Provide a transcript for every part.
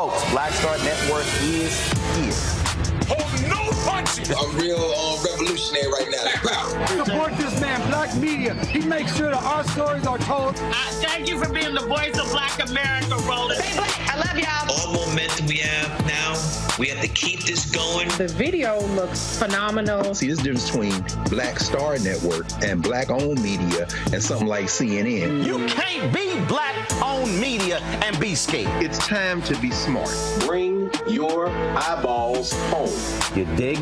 Folks, Black Star Network is here. Hold no punches! I'm real revolutionary right now. Support this man, Black Media. He makes sure that our stories are told. Thank you for being the voice of Black America, Roland. Stay black. I love y'all. All momentum we have now, we have to keep this going. The video looks phenomenal. See, there's a difference between Black Star Network and Black-owned media and something like CNN. You can't be Black-owned media and be scared. It's time to be smart. Bring your eyeballs home. You dig?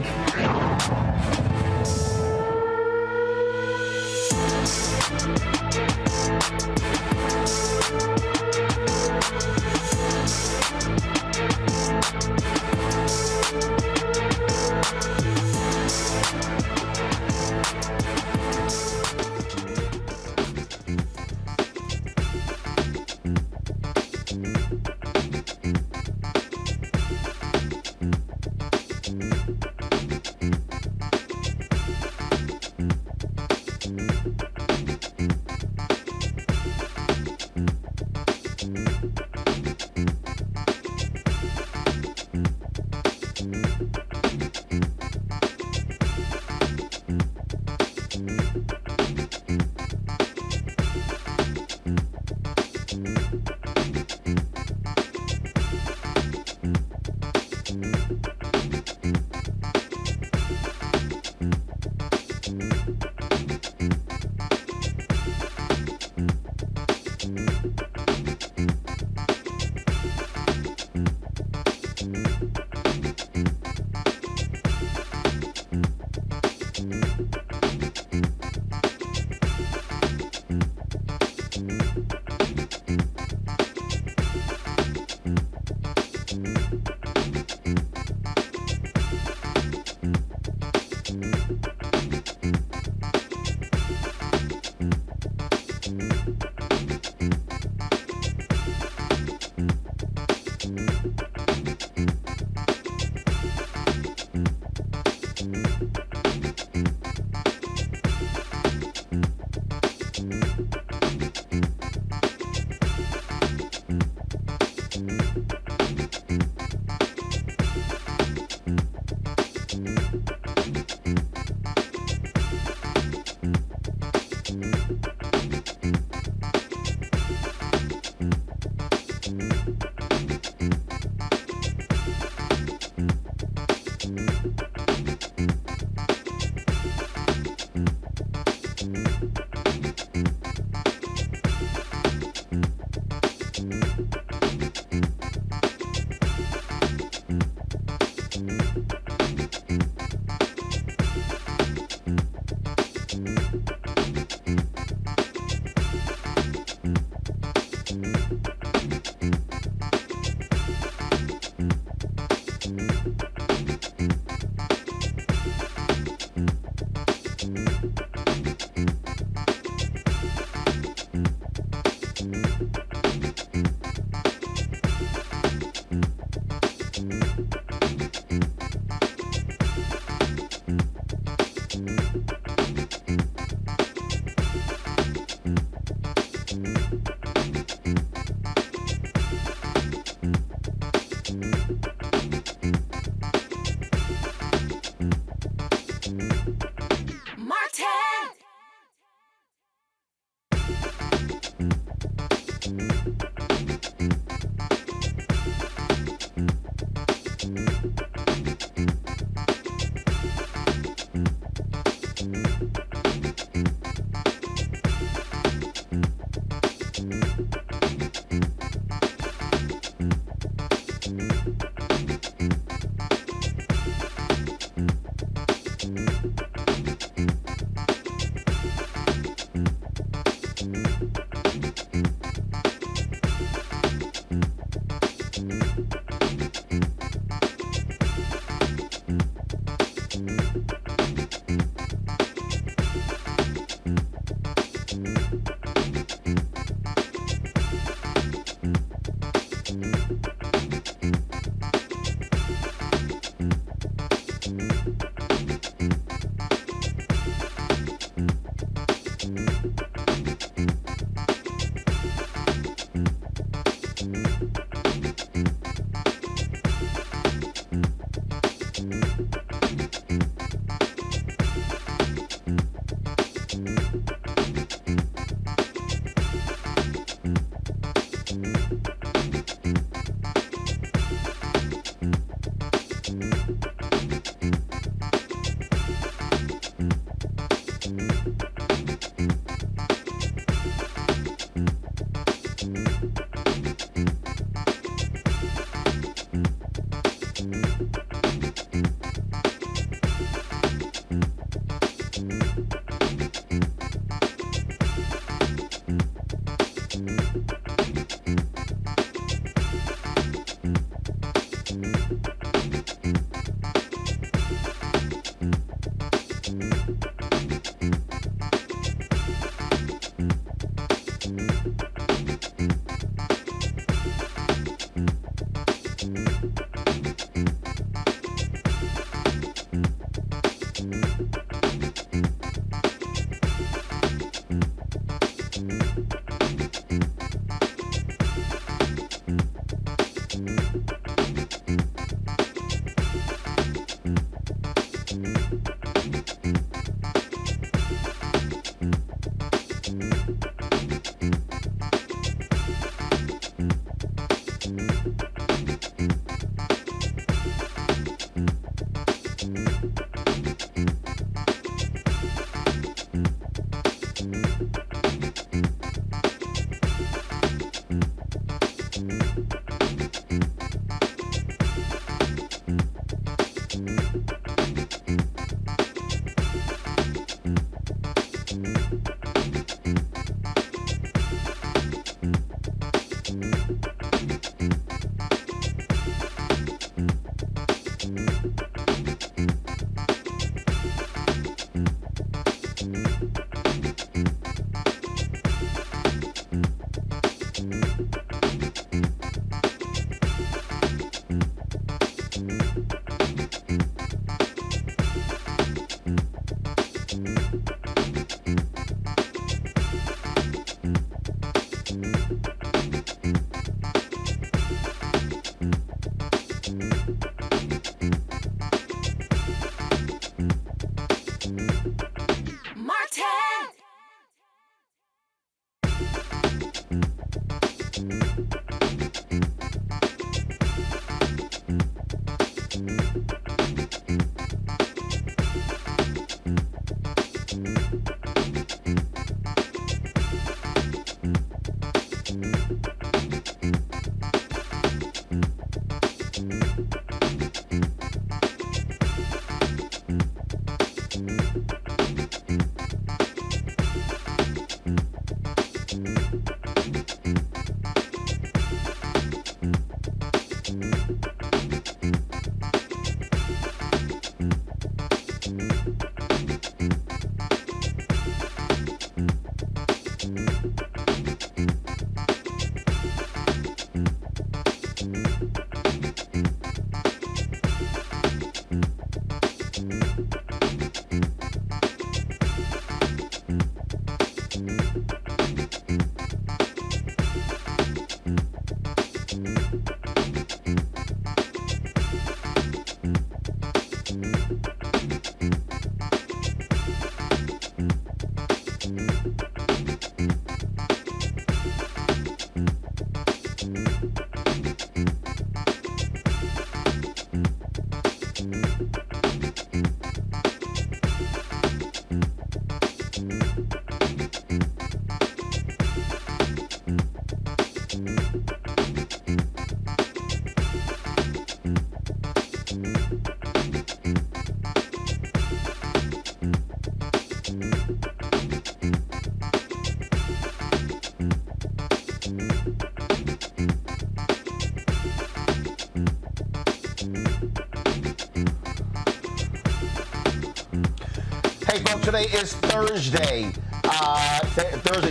Hey, folks, today is Thursday,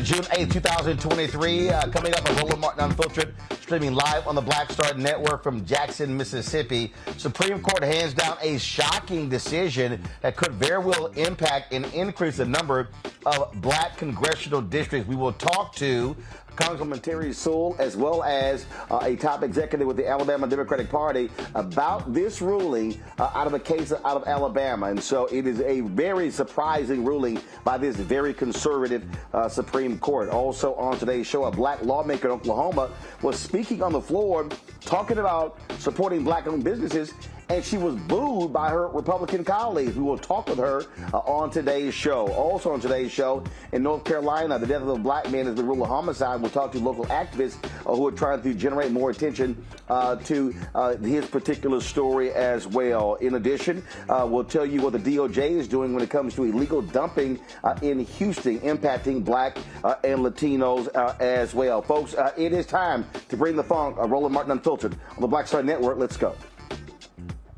June 8th, 2023. Coming up on Roland Martin Unfiltered, streaming live on the Black Star Network from Jackson, Mississippi. Supreme Court hands down a shocking decision that could very well impact and increase the number of black congressional districts. We will talk to Congresswoman Terri Sewell, as well as a top executive with the Alabama Democratic Party, about this ruling out of a case out of Alabama. And so it is a very surprising ruling by this very conservative Supreme Court. Also on today's show, a black lawmaker in Oklahoma was speaking on the floor talking about supporting black-owned businesses, and she was booed by her Republican colleagues. We will talk with her on today's show. Also on today's show, in North Carolina, the death of a black man has been ruled a homicide. We'll talk to local activists who are trying to generate more attention to his particular story as well. In addition, we'll tell you what the DOJ is doing when it comes to illegal dumping in Houston, impacting black and Latinos as well. Folks, it is time to bring the funk. Roland Martin Unfiltered on the Black Star Network. Let's go.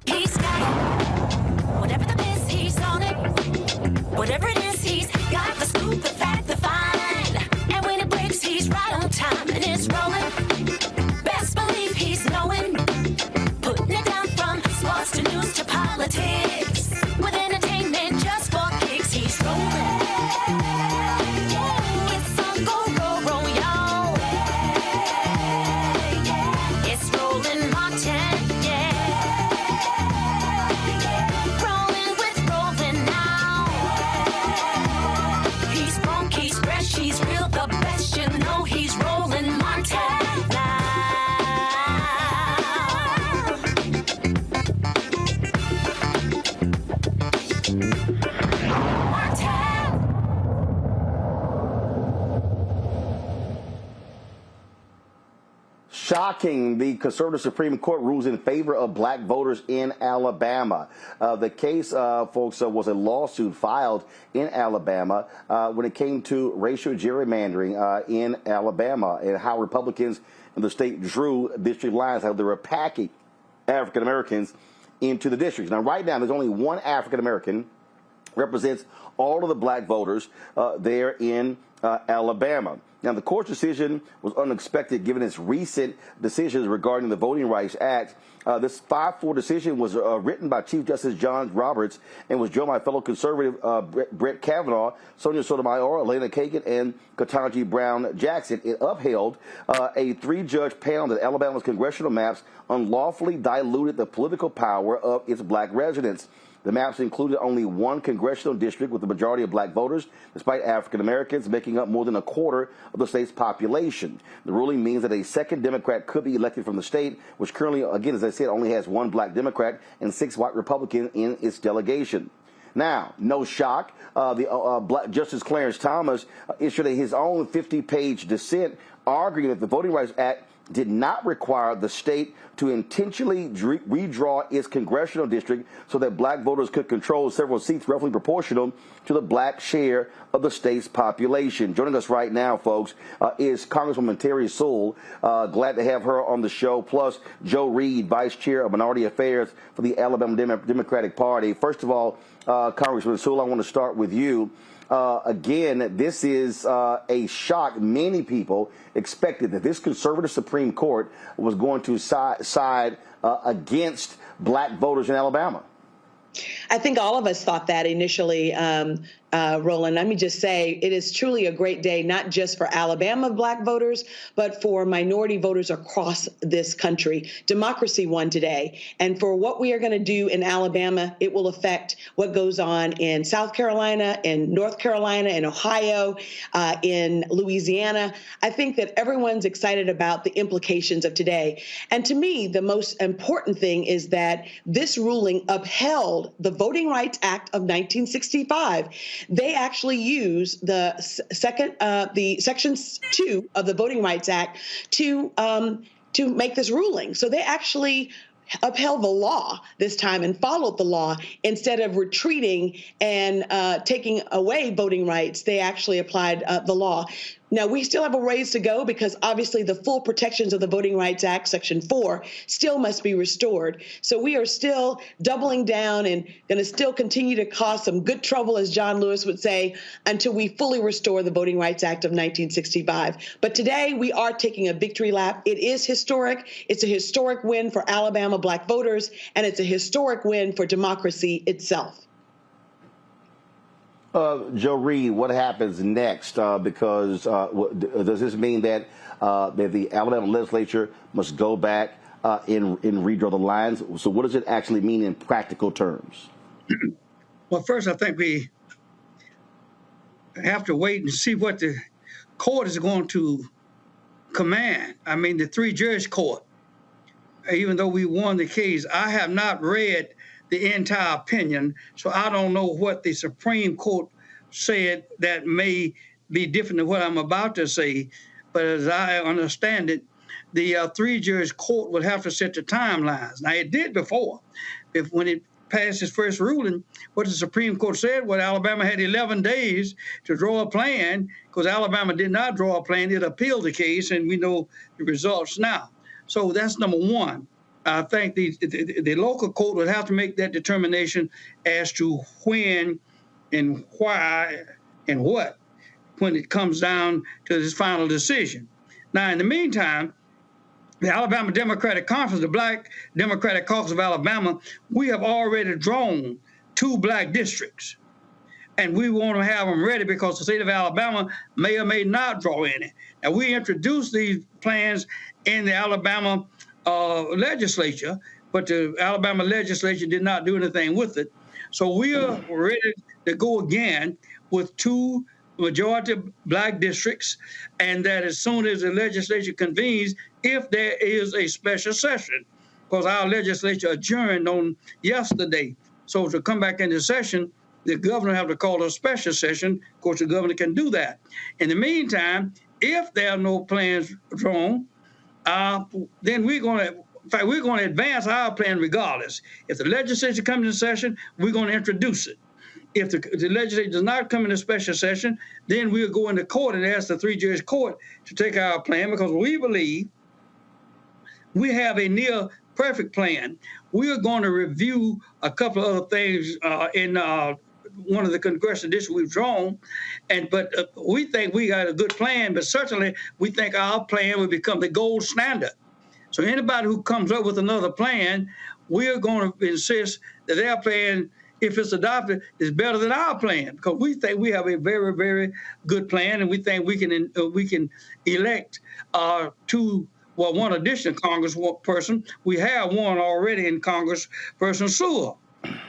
He's got it. Whatever the miss, he's on it. Whatever it is, he's got the scoop, the fact, the find. And when it breaks, he's right on time and it's rolling. Best believe he's knowing. Putting it down from sports to news to politics. With entertainment just for kicks, he's rolling. It's on go, y'all. It's Roland Martin. He's real, the best, you know he's Roland Martin Shocking, the conservative Supreme Court rules in favor of black voters in Alabama. The case, folks, was a lawsuit filed in Alabama when it came to racial gerrymandering in Alabama and how Republicans in the state drew district lines, how they were packing African Americans into the districts. Now, right now, there's only one African American represents all of the black voters there in Alabama. Now, the court's decision was unexpected given its recent decisions regarding the Voting Rights Act. This 5-4 decision was written by Chief Justice John Roberts and was joined by fellow conservative Brett Kavanaugh, Sonia Sotomayor, Elena Kagan, and Ketanji Brown Jackson. It upheld a 3-judge panel that Alabama's congressional maps unlawfully diluted the political power of its black residents. The maps included only one congressional district with the majority of black voters, despite African Americans making up more than a quarter of the state's population. The ruling means that a second Democrat could be elected from the state, which currently, again, as I said, only has one black Democrat and 6 white Republicans in its delegation. Now, no shock, Black Justice Clarence Thomas issued his own 50-page dissent arguing that the Voting Rights Act did not require the state to intentionally redraw its congressional district so that black voters could control several seats roughly proportional to the black share of the state's population. Joining us right now, folks, is Congresswoman Terri Sewell. Glad to have her on the show, plus Joe Reed, Vice Chair of Minority Affairs for the Alabama Democratic Party. First of all, Congresswoman Sewell, I want to start with you. Again, this is a shock. Many people expected that this conservative Supreme Court was going to side against black voters in Alabama. I think all of us thought that initially, Roland. Let me just say it is truly a great day, not just for Alabama black voters, but for minority voters across this country. Democracy won today. And for what we are going to do in Alabama, it will affect what goes on in South Carolina, in North Carolina, in Ohio, in Louisiana. I think that everyone's excited about the implications of today. And to me, the most important thing is that this ruling upheld the Voting Rights Act of 1965. They actually use the Section 2 of the Voting Rights Act to make this ruling. So they actually upheld the law this time and followed the law instead of retreating and taking away voting rights. They actually applied the law. Now, we still have a ways to go because obviously the full protections of the Voting Rights Act, Section 4, still must be restored. So we are still doubling down and going to still continue to cause some good trouble, as John Lewis would say, until we fully restore the Voting Rights Act of 1965. But today we are taking a victory lap. It is historic. It's a historic win for Alabama black voters, and it's a historic win for democracy itself. Joe Reed, what happens next? Because does this mean that the Alabama legislature must go back and redraw the lines? So what does it actually mean in practical terms? Well, first, I think we have to wait and see what the court is going to command. I mean, the three-judge court, even though we won the case, I have not read the entire opinion, so I don't know what the Supreme Court said that may be different than what I'm about to say. But as I understand it, the three-judge court would have to set the timelines. Now, it did before. When it passed its first ruling, what the Supreme Court said was Alabama had 11 days to draw a plan. Because Alabama did not draw a plan, it appealed the case, and we know the results now. So that's number one. I think the local court would have to make that determination as to when and why and what when it comes down to this final decision. Now, in the meantime, the Alabama Democratic Conference, the Black Democratic Caucus of Alabama, we have already drawn 2 black districts. And we want to have them ready because the state of Alabama may or may not draw any. Now, we introduced these plans in the Alabama legislature, but the Alabama legislature did not do anything with it. So we are ready to go again with 2 majority black districts, and that as soon as the legislature convenes, if there is a special session, because our legislature adjourned on yesterday. So to come back into session, the governor have to call a special session. Of course, the governor can do that. In the meantime, if there are no plans drawn, then we're going to advance our plan regardless. If the legislature comes into session, we're going to introduce it. If the legislature does not come into special session, then we'll go into court and ask the three-judge court to take our plan, because we believe we have a near perfect plan. We are going to review a couple of other things in one of the congressional districts we've drawn, but we think we got a good plan, but certainly we think our plan will become the gold standard. So anybody who comes up with another plan, we are going to insist that their plan, if it's adopted, is better than our plan, because we think we have a very, very good plan, and we think we can elect one additional congressperson. We have one already in Congressperson Sewell.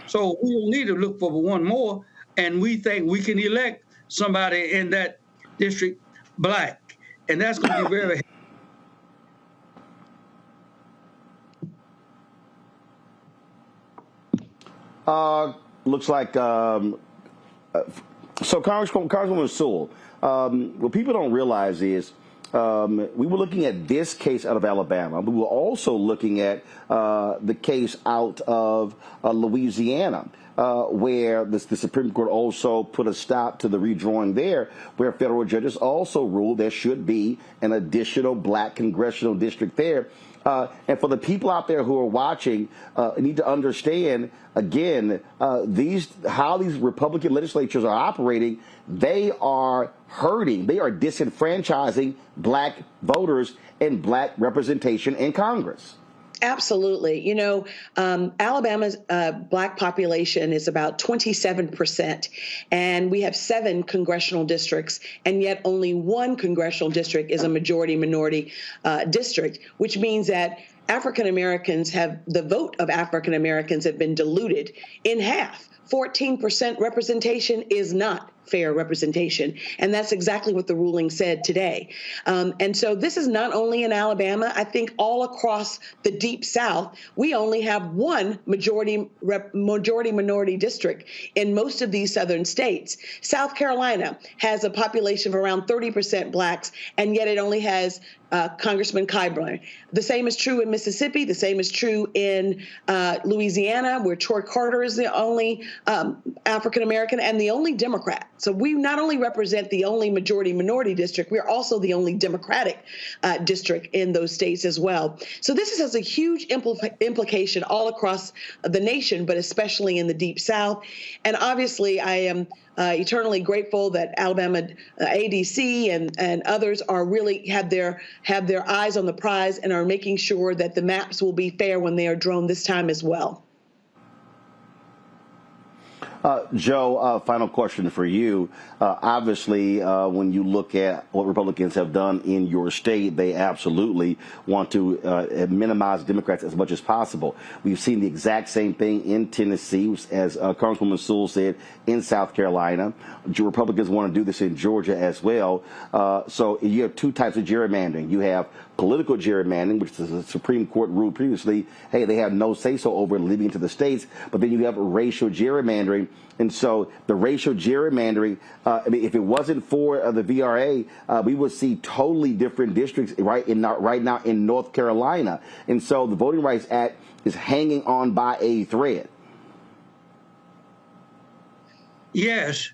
So we don't need to look for one more, and we think we can elect somebody in that district black, and that's going to be very. Looks like so Congresswoman Sewell. What people don't realize is we were looking at this case out of Alabama. We were also looking at the case out of Louisiana, where the Supreme Court also put a stop to the redrawing there, where federal judges also ruled there should be an additional black congressional district there. And for the people out there who are watching, need to understand, again, how these Republican legislatures are operating. They are hurting. They are disenfranchising black voters and black representation in Congress. Absolutely. You know, Alabama's black population is about 27%, and we have 7 congressional districts, and yet only 1 congressional district is a majority-minority district, which means that the vote of African Americans have been diluted in half. 14% representation is not fair representation. And that's exactly what the ruling said today. And so this is not only in Alabama. I think all across the Deep South, we only have 1 majority-minority district in most of these southern states. South Carolina has a population of around 30% blacks, and yet it only has Congressman Clyburn. The same is true in Mississippi. The same is true in Louisiana, where Troy Carter is the only African-American and the only Democrat. So we not only represent the only majority-minority district, we're also the only Democratic district in those states as well. So this has a huge implication all across the nation, but especially in the Deep South. And obviously, I am eternally grateful that Alabama ADC and others are really have their eyes on the prize and are making sure that the maps will be fair when they are drawn this time as well. Joe, final question for you. Obviously, when you look at what Republicans have done in your state, they absolutely want to minimize Democrats as much as possible. We've seen the exact same thing in Tennessee, as Congresswoman Sewell said, in South Carolina. Republicans want to do this in Georgia as well. So you have two types of gerrymandering. You have political gerrymandering, which the Supreme Court ruled previously, hey, they have no say-so over leaving it to the states. But then you have racial gerrymandering. And so the racial gerrymandering, I mean, if it wasn't for the VRA, we would see totally different districts right now in North Carolina. And so the Voting Rights Act is hanging on by a thread. Yes,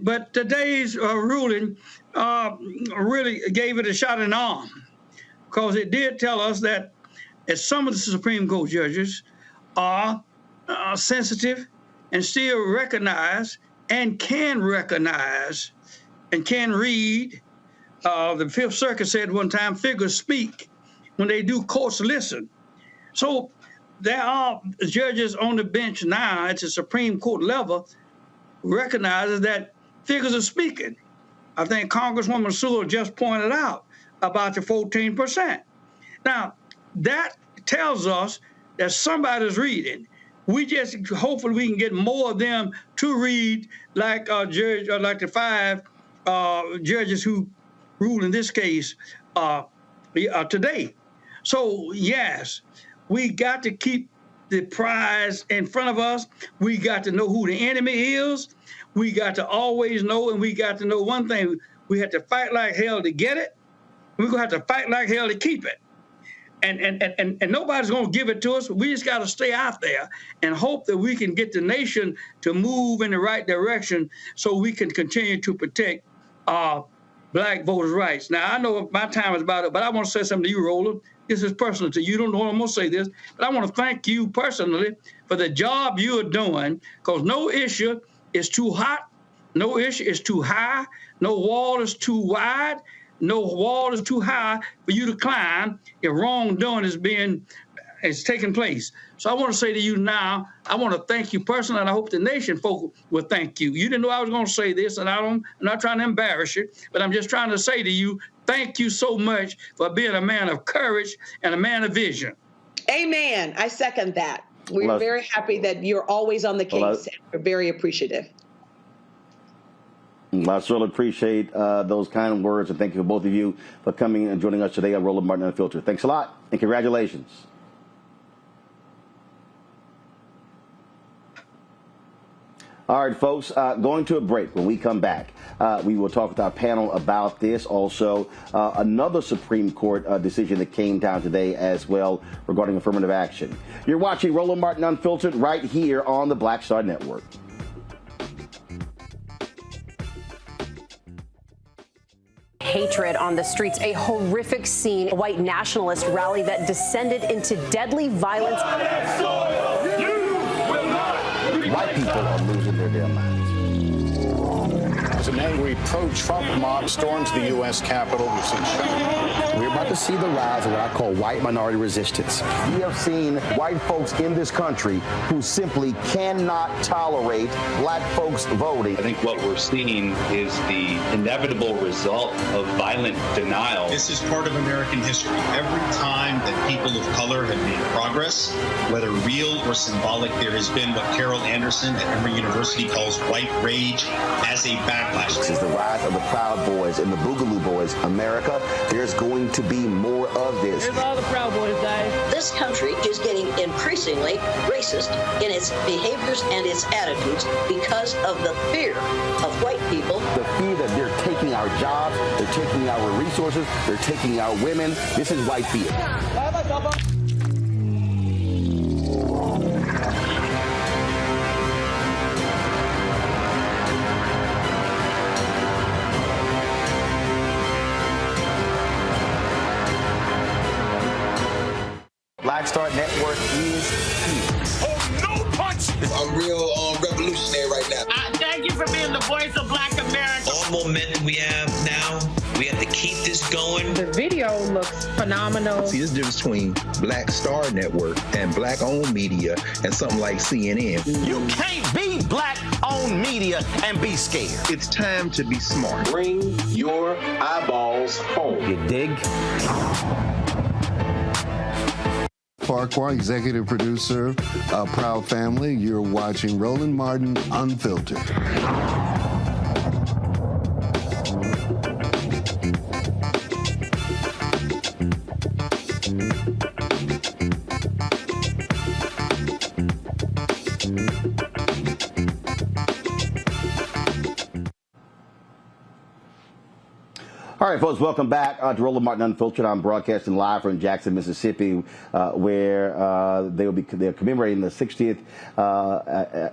but today's ruling really gave it a shot in the arm, because it did tell us that as some of the Supreme Court judges are sensitive and still recognize and can recognize and can read. The Fifth Circuit said one time, figures speak. When they do, courts listen. So there are judges on the bench now at the Supreme Court level recognizes that figures are speaking. I think Congresswoman Sewell just pointed out about the 14%. Now, that tells us that somebody's reading. We just hopefully we can get more of them to read, like like the 5 judges who ruled in this case today. So yes, we got to keep the prize in front of us. We got to know who the enemy is. We got to always know, and we got to know one thing: we have to fight like hell to get it. We're gonna have to fight like hell to keep it. And nobody's going to give it to us. We just got to stay out there and hope that we can get the nation to move in the right direction so we can continue to protect Black voters' rights. Now, I know my time is about it, but I want to say something to you, Roland. This is personal to you. You don't know I'm going to say this, but I want to thank you personally for the job you are doing, because no issue is too hot, no issue is too high, no wall is too wide, no wall is too high for you to climb if wrongdoing is taking place. So I want to say to you now, I want to thank you personally, and I hope the nation folk will thank you. You didn't know I was going to say this, and I'm not trying to embarrass you, but I'm just trying to say to you, thank you so much for being a man of courage and a man of vision. Amen. I second that. We're very happy that you're always on the case. We're very appreciative. I certainly appreciate those kind words, and thank you for both of you for coming and joining us today on Roland Martin Unfiltered. Thanks a lot, and congratulations. All right, folks, going to a break. When we come back, we will talk with our panel about this. Also, another Supreme Court decision that came down today as well regarding affirmative action. You're watching Roland Martin Unfiltered right here on the Black Star Network. Hatred on the streets, a horrific scene, a white nationalist rally that descended into deadly violence. White people are losing their damn minds. As an angry pro-Trump mob storms the U.S. Capitol, we're about to see the rise of what I call white minority resistance. We have seen white folks in this country who simply cannot tolerate Black folks voting. I think what we're seeing is the inevitable result of violent denial. This is part of American history. Every time that people of color have made progress, whether real or symbolic, there has been what Carol Anderson at Emory University calls white rage as a backlash. This is the rise of the Proud Boys and the Boogaloo Boys. America, there's going to be more of this. Here's all the Proud Boys, guys. This country is getting increasingly racist in its behaviors and its attitudes because of the fear of white people. The fear that they're taking our jobs, they're taking our resources, they're taking our women. This is white fear. Black Star Network is here. Oh, no punch! I'm real revolutionary right now. Thank you for being the voice of Black America. All momentum we have now, we have to keep keep this going. The video looks phenomenal. See, there's a difference between Black Star Network and Black-owned media and something like CNN. You can't be Black-owned media and be scared. It's time to be smart. Bring your eyeballs home. You dig? Farquhar, executive producer, Proud Family. You're watching Roland Martin Unfiltered. All right, folks, welcome back to Roland Martin Unfiltered. I'm broadcasting live from Jackson, Mississippi, where they're commemorating the 60th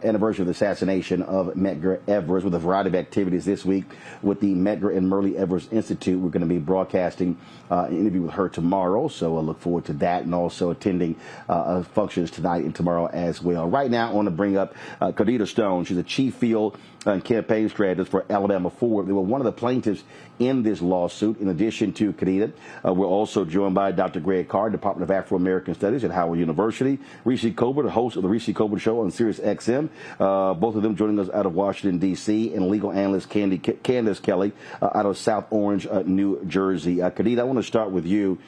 anniversary of the assassination of Medgar Evers with a variety of activities this week with the Medgar and Merle Evers Institute. We're going to be broadcasting an interview with her tomorrow, so I look forward to that, and also attending functions tonight and tomorrow as well. Right now, I want to bring up Kadita Stone. She's a chief field and campaign strategist for Alabama Forward. They were one of the plaintiffs in this lawsuit. In addition to Kadita, we're also joined by Dr. Greg Carr, Department of Afro-American Studies at Howard University, Rishi Colbert, the host of the Rishi Colbert Show on Sirius XM, both of them joining us out of Washington, D.C., and legal analyst Candace Kelly out of South Orange, New Jersey. Kadita, I want to start with you.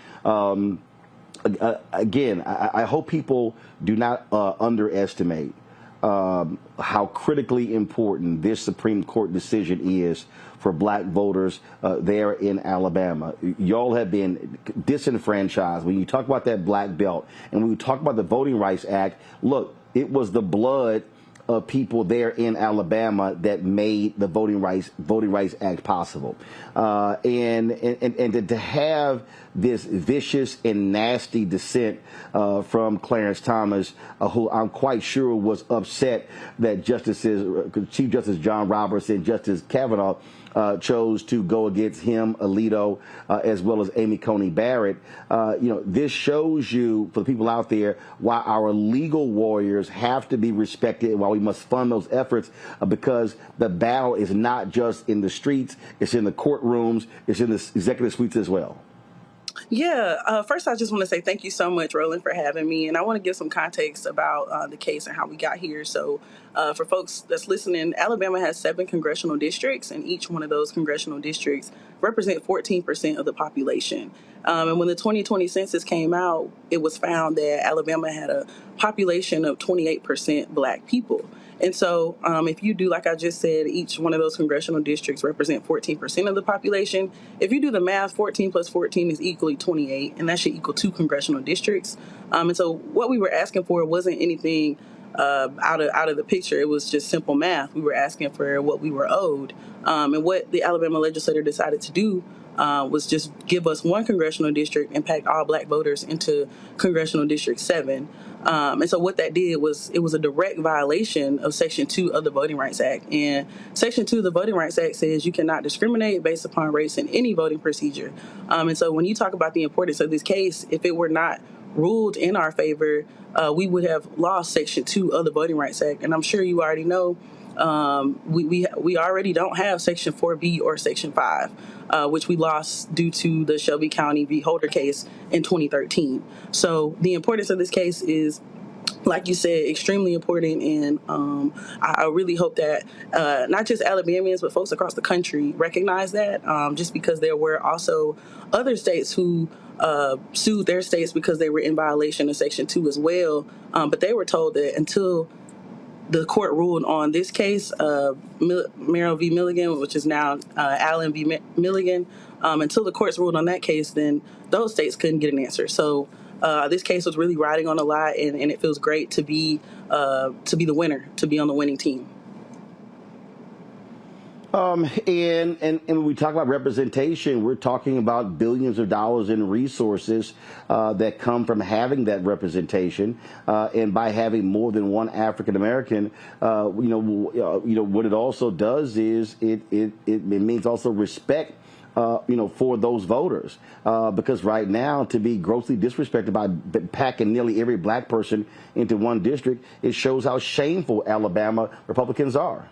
Again, I hope people do not underestimate how critically important this Supreme Court decision is for black voters there in Alabama. Y'all have been disenfranchised. When you talk about that black belt and when you talk about the Voting Rights Act, look, it was the blood of people there in Alabama that made the Voting Rights Act possible. And to have this vicious and nasty dissent from Clarence Thomas, who I'm quite sure was upset that Chief Justice John Roberts and Justice Kavanaugh chose to go against him, Alito, as well as Amy Coney Barrett. This shows you, for the people out there, why our legal warriors have to be respected and why we must fund those efforts, because the battle is not just in the streets, it's in the courtrooms, it's in the executive suites as well. Yeah, first I just want to say thank you so much, Roland, for having me. And I want to give some context about the case and how we got here. So for folks that's listening, Alabama has 7 congressional districts, and each one of those congressional districts represent 14% of the population. And when the 2020 census came out, it was found that Alabama had a population of 28% black people. And so if you do, like I just said, each one of those congressional districts represent 14% of the population. If you do the math, 14 plus 14 is equally 28, and that should equal 2 congressional districts. And so what we were asking for wasn't anything out of the picture. It was just simple math. We were asking for what we were owed. And what the Alabama legislature decided to do was just give us 1 congressional district and pack all black voters into Congressional District 7. And so what that did was it was a direct violation of Section 2 of the Voting Rights Act. And Section 2 of the Voting Rights Act says you cannot discriminate based upon race in any voting procedure. And so when you talk about the importance of this case, if it were not ruled in our favor, we would have lost Section 2 of the Voting Rights Act. And I'm sure you already know we already don't have Section 4B or Section 5, which we lost due to the Shelby County v. Holder case in 2013. So the importance of this case is, like you said, extremely important, and I really hope that not just Alabamians, but folks across the country recognize that, just because there were also other states who sued their states because they were in violation of Section 2 as well, but they were told that until the court ruled on this case, Merrill v. Milligan, which is now Allen v. Milligan, until the courts ruled on that case, then those states couldn't get an answer. So this case was really riding on a lot, and it feels great to be the winner, to be on the winning team. And when we talk about representation, we're talking about billions of dollars in resources that come from having that representation, and by having more than one African American, what it also does is it means also respect. For those voters, because right now, to be grossly disrespected by packing nearly every black person into one district, it shows how shameful Alabama Republicans are.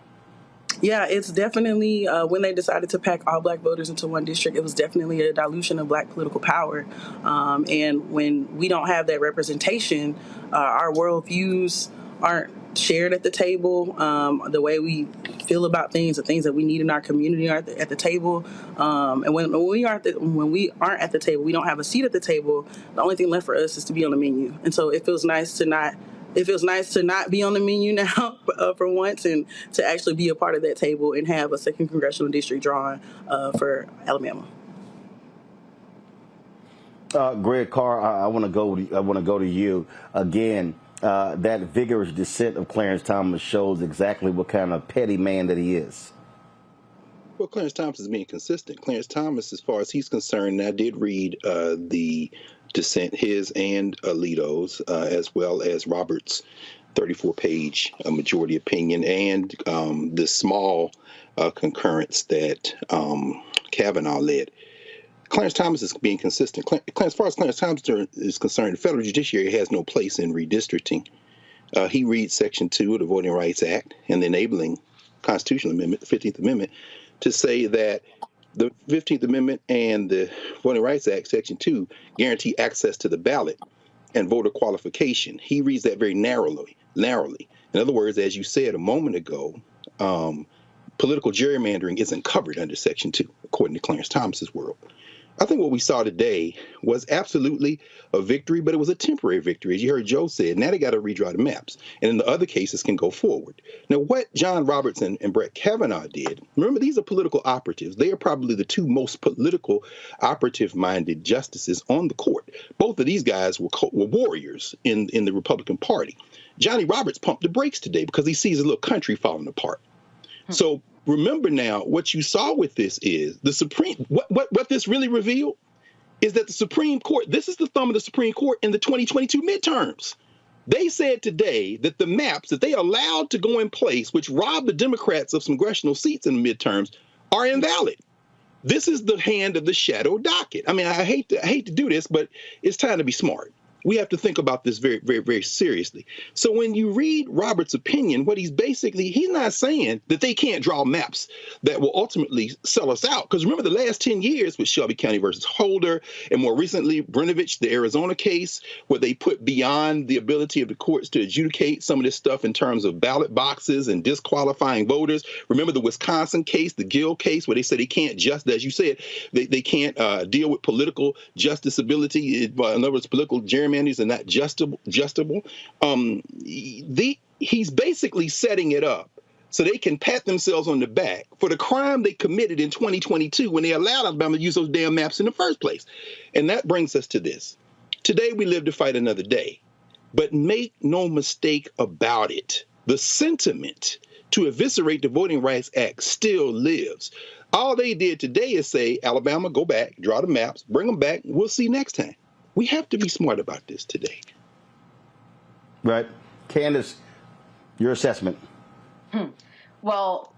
Yeah, it's definitely, when they decided to pack all Black voters into one district, it was definitely a dilution of Black political power. And when we don't have that representation, our worldviews aren't shared at the table. The way we feel about things, the things that we need in our community are at the table. And when we aren't at the table, we don't have a seat at the table. The only thing left for us is to be on the menu. And so it feels nice to not be on the menu now for once, and to actually be a part of that table and have a second congressional district drawn for Alabama. Greg Carr, I want to go to you again. That vigorous dissent of Clarence Thomas shows exactly what kind of petty man that he is. Well, Clarence Thomas is being consistent. Clarence Thomas, as far as he's concerned, I did read the dissent, his and Alito's, as well as Roberts' 34-page majority opinion, and the small concurrence that Kavanaugh led. Clarence Thomas is being consistent. As far as Clarence Thomas is concerned, the federal judiciary has no place in redistricting. He reads Section 2 of the Voting Rights Act and the enabling constitutional amendment, the 15th Amendment, to say that the 15th Amendment and the Voting Rights Act, Section 2, guarantee access to the ballot and voter qualification. He reads that very narrowly. In other words, as you said a moment ago, political gerrymandering isn't covered under Section 2, according to Clarence Thomas's world. I think what we saw today was absolutely a victory, but it was a temporary victory. As you heard Joe said, now they got to redraw the maps. And then the other cases can go forward. Now, what John Roberts and Brett Kavanaugh did, remember, these are political operatives. They are probably the two most political operative-minded justices on the court. Both of these guys were warriors in the Republican Party. Johnny Roberts pumped the brakes today because he sees a little country falling apart. So remember now, what you saw with this is the Supreme, what this really revealed is that the Supreme Court, this is the thumb of the Supreme Court in the 2022 midterms. They said today that the maps that they allowed to go in place, which robbed the Democrats of some congressional seats in the midterms, are invalid. This is the hand of the shadow docket. I mean, I hate to do this, but it's time to be smart. We have to think about this very, very, very seriously. So when you read Robert's opinion, what he's not saying that they can't draw maps that will ultimately sell us out. Because remember the last 10 years with Shelby County versus Holder, and more recently, Brnovich, the Arizona case, where they put beyond the ability of the courts to adjudicate some of this stuff in terms of ballot boxes and disqualifying voters. Remember the Wisconsin case, the Gill case, where they said they can't as you said, they can't deal with political justiciability. In other words, political gerrymandering are not justable. He's basically setting it up so they can pat themselves on the back for the crime they committed in 2022 when they allowed Alabama to use those damn maps in the first place. And that brings us to this. Today we live to fight another day. But make no mistake about it. The sentiment to eviscerate the Voting Rights Act still lives. All they did today is say, Alabama, go back, draw the maps, bring them back. We'll see next time. We have to be smart about this today. Right. Candace, your assessment. Well,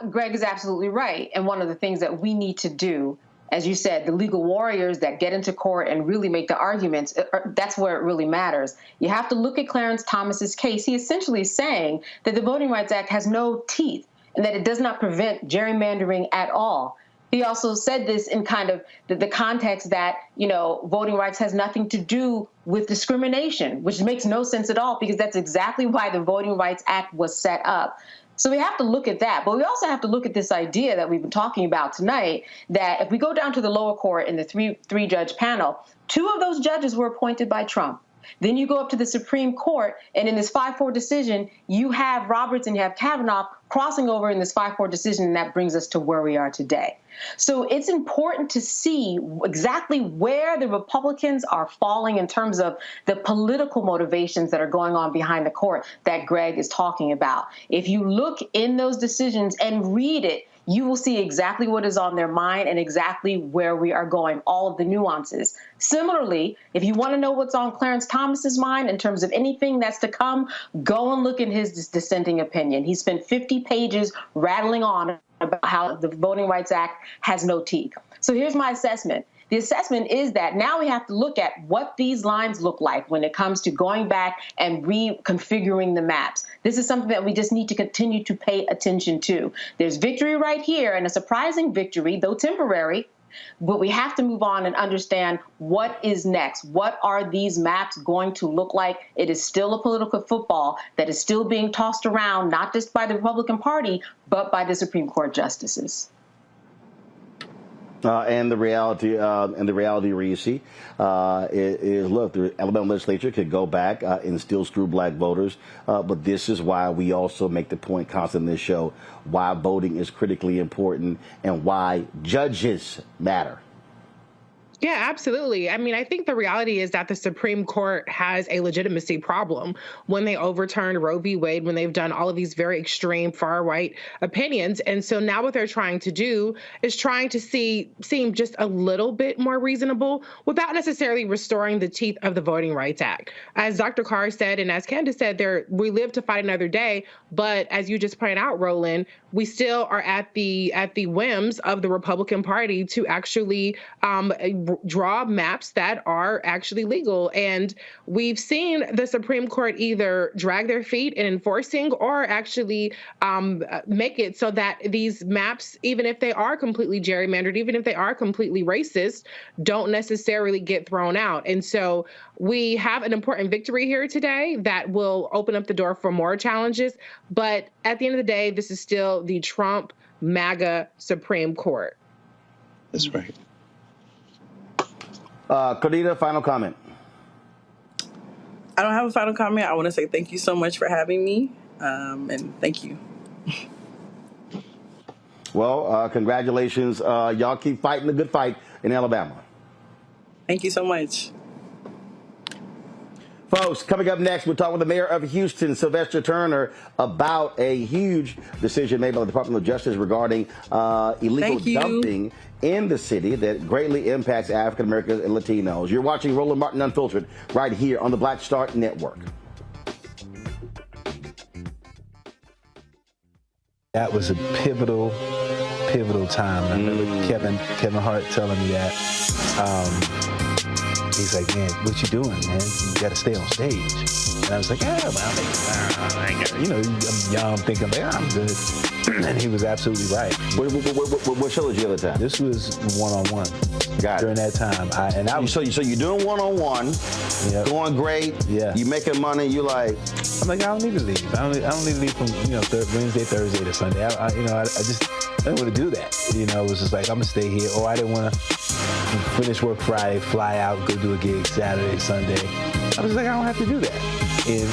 Greg is absolutely right. And one of the things that we need to do, as you said, the legal warriors that get into court and really make the arguments, that's where it really matters. You have to look at Clarence Thomas's case. He essentially is saying that the Voting Rights Act has no teeth and that it does not prevent gerrymandering at all. He also said this in kind of the context that, voting rights has nothing to do with discrimination, which makes no sense at all, because that's exactly why the Voting Rights Act was set up. So we have to look at that. But we also have to look at this idea that we've been talking about tonight, that if we go down to the lower court in the three-judge panel, 2 of those judges were appointed by Trump. Then you go up to the Supreme Court, and in this 5-4 decision, you have Roberts and you have Kavanaugh crossing over in this 5-4 decision, and that brings us to where we are today. So it's important to see exactly where the Republicans are falling in terms of the political motivations that are going on behind the court that Greg is talking about. If you look in those decisions and read it, you will see exactly what is on their mind and exactly where we are going, all of the nuances. Similarly, if you want to know what's on Clarence Thomas's mind in terms of anything that's to come, go and look at his dissenting opinion. He spent 50 pages rattling on about how the Voting Rights Act has no teeth. So here's my assessment. The assessment is that now we have to look at what these lines look like when it comes to going back and reconfiguring the maps. This is something that we just need to continue to pay attention to. There's victory right here, and a surprising victory, though temporary, but we have to move on and understand what is next. What are these maps going to look like? It is still a political football that is still being tossed around, not just by the Republican Party, but by the Supreme Court justices. And the reality, Reese, is look, the Alabama legislature could go back and still screw black voters. But this is why we also make the point constant in this show, why voting is critically important and why judges matter. Yeah, absolutely. I mean, I think the reality is that the Supreme Court has a legitimacy problem when they overturned Roe v. Wade, when they've done all of these very extreme far-right opinions. And so now what they're trying to do is trying to seem just a little bit more reasonable without necessarily restoring the teeth of the Voting Rights Act. As Dr. Carr said, and as Candace said, we live to fight another day. But as you just pointed out, Roland, we still are at the whims of the Republican Party to actually draw maps that are actually legal. And we've seen the Supreme Court either drag their feet in enforcing or actually make it so that these maps, even if they are completely gerrymandered, even if they are completely racist, don't necessarily get thrown out. And so we have an important victory here today that will open up the door for more challenges. But at the end of the day, this is still the Trump MAGA Supreme Court. That's right. Cornita, final comment. I don't have a final comment. I want to say thank you so much for having me, and thank you. Well, congratulations. Y'all keep fighting the good fight in Alabama. Thank you so much. Folks, coming up next, we'll talk with the mayor of Houston, Sylvester Turner, about a huge decision made by the Department of Justice regarding illegal dumping in the city that greatly impacts African Americans and Latinos. You're watching Roland Martin Unfiltered right here on the Black Star Network. That was a pivotal time. I remember Kevin Hart telling me that. He's like, man, what you doing, man? You got to stay on stage. And I was like, yeah, I'm young, thinking, like, I'm good. And he was absolutely right. What show was the other time? This was one-on-one. Got it. During that time. So you're doing one-on-one, going great. Yeah. You making money. You like. I'm like, I don't need to leave. I don't need to leave from Wednesday, Thursday to Sunday. I didn't want to do that. It was just like, I'm gonna stay here. Or I didn't want to finish work Friday, fly out, go do a gig Saturday, Sunday. I was like, I don't have to do that. And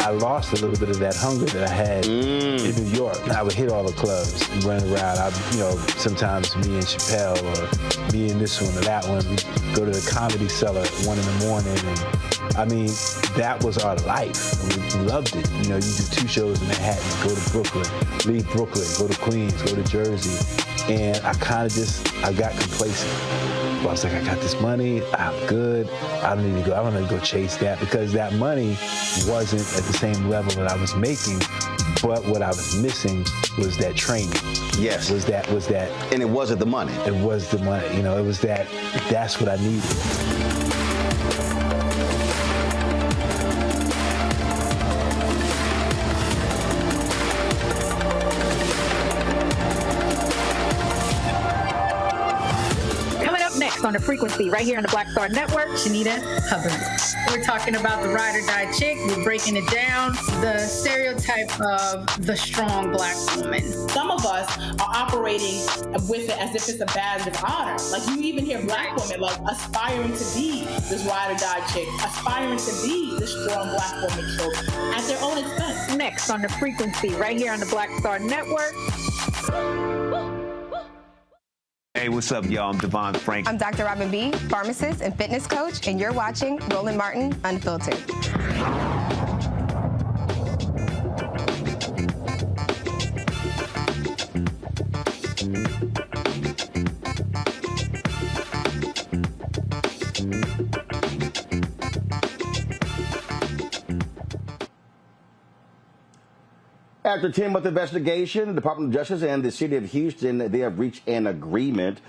I lost a little bit of that hunger that I had in New York. I would hit all the clubs and run around. Sometimes me and Chappelle or me and this one or that one, we go to the Comedy Cellar at 1 in the morning. And I mean, that was our life. We loved it. You do 2 shows in Manhattan, go to Brooklyn, leave Brooklyn, go to Queens, go to Jersey. And I got complacent. I was like, I got this money, I'm good, I don't need to go, I don't need to go chase that, because that money wasn't at the same level that I was making, but what I was missing was that training. Yes. Was that. And it wasn't the money. It was the money, it was that's what I needed. On the frequency right here on the Black Star Network. Shanita Hubbard. We're talking about the ride or die chick. We're breaking it down. The stereotype of the strong Black woman. Some of us are operating with it as if it's a badge of honor. Like, you even hear Black women like aspiring to be this ride or die chick, aspiring to be this strong Black woman trope at their own expense. Next on the frequency right here on the Black Star Network. Hey, what's up, y'all? I'm Devon Frank. I'm Dr. Robin B., pharmacist and fitness coach, and you're watching Roland Martin Unfiltered. after 10-month investigation, the Department of Justice and the City of Houston, they have reached an agreement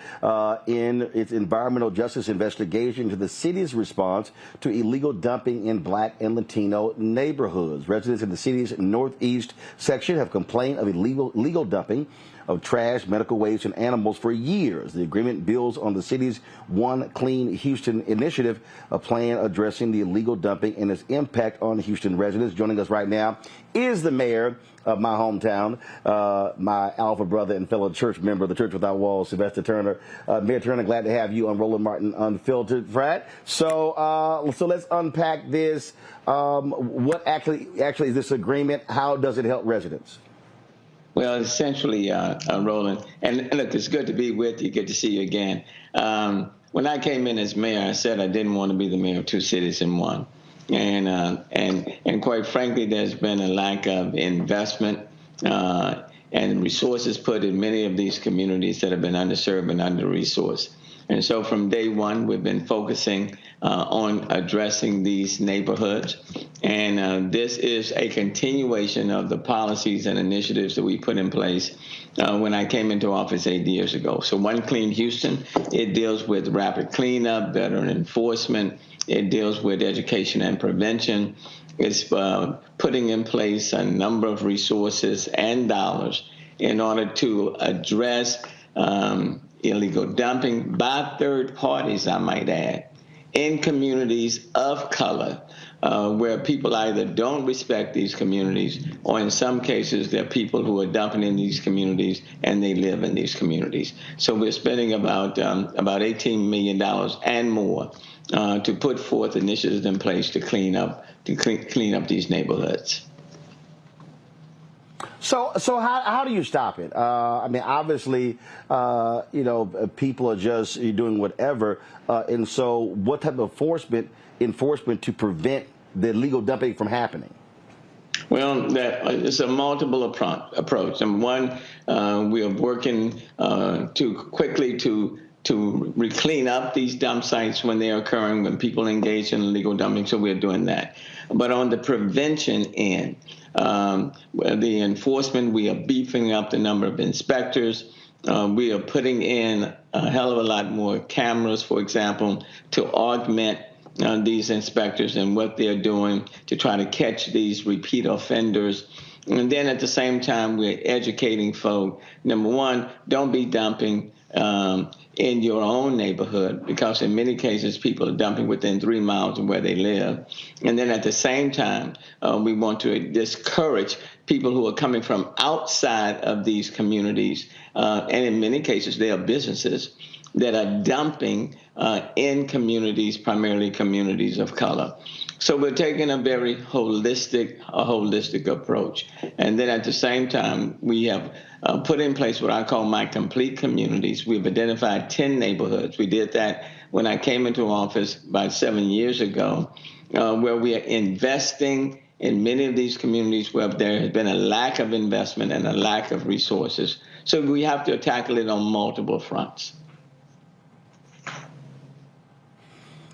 in its environmental justice investigation to the city's response to illegal dumping in Black and Latino neighborhoods. Residents in the city's northeast section have complained of illegal dumping of trash, medical waste, and animals for years. The agreement builds on the city's One Clean Houston initiative, a plan addressing the illegal dumping and its impact on Houston residents. Joining us right now is the mayor of my hometown, my alpha brother and fellow church member of the Church Without Walls, Sylvester Turner. Mayor Turner, glad to have you on Roland Martin Unfiltered, Frat. So let's unpack this. What actually is this agreement? How does it help residents? Well, essentially, Roland, and look, it's good to be with you. Good to see you again. When I came in as mayor, I said I didn't want to be the mayor of two cities in one. And quite frankly, there's been a lack of investment and resources put in many of these communities that have been underserved and under-resourced. And so from day one, we've been focusing on addressing these neighborhoods. And this is a continuation of the policies and initiatives that we put in place when I came into office 8 years ago. So One Clean Houston, it deals with rapid cleanup, better enforcement. It deals with education and prevention. It's putting in place a number of resources and dollars in order to address illegal dumping by third parties, I might add, in communities of color, where people either don't respect these communities, or in some cases, there are people who are dumping in these communities and they live in these communities. So we're spending about $18 million and more to put forth initiatives in place to clean up these neighborhoods. So how do you stop it? I mean, obviously, people are just doing whatever. And so what type of enforcement to prevent the illegal dumping from happening? Well, it's a multiple approach. And one, we are working to clean up these dump sites when they are occurring, when people engage in illegal dumping. So we're doing that. But on the prevention end, the enforcement, we are beefing up the number of inspectors. We are putting in a hell of a lot more cameras, for example, to augment these inspectors and what they're doing to try to catch these repeat offenders. And then at the same time, we're educating folk. Number one, don't be dumping in your own neighborhood, because in many cases, people are dumping within 3 miles of where they live. And then at the same time, we want to discourage people who are coming from outside of these communities. And in many cases, they are businesses that are dumping in communities, primarily communities of color. So we're taking a very holistic approach. And then at the same time, we have put in place what I call my complete communities. We've identified 10 neighborhoods. We did that when I came into office about 7 years ago, where we are investing in many of these communities where there has been a lack of investment and a lack of resources. So we have to tackle it on multiple fronts.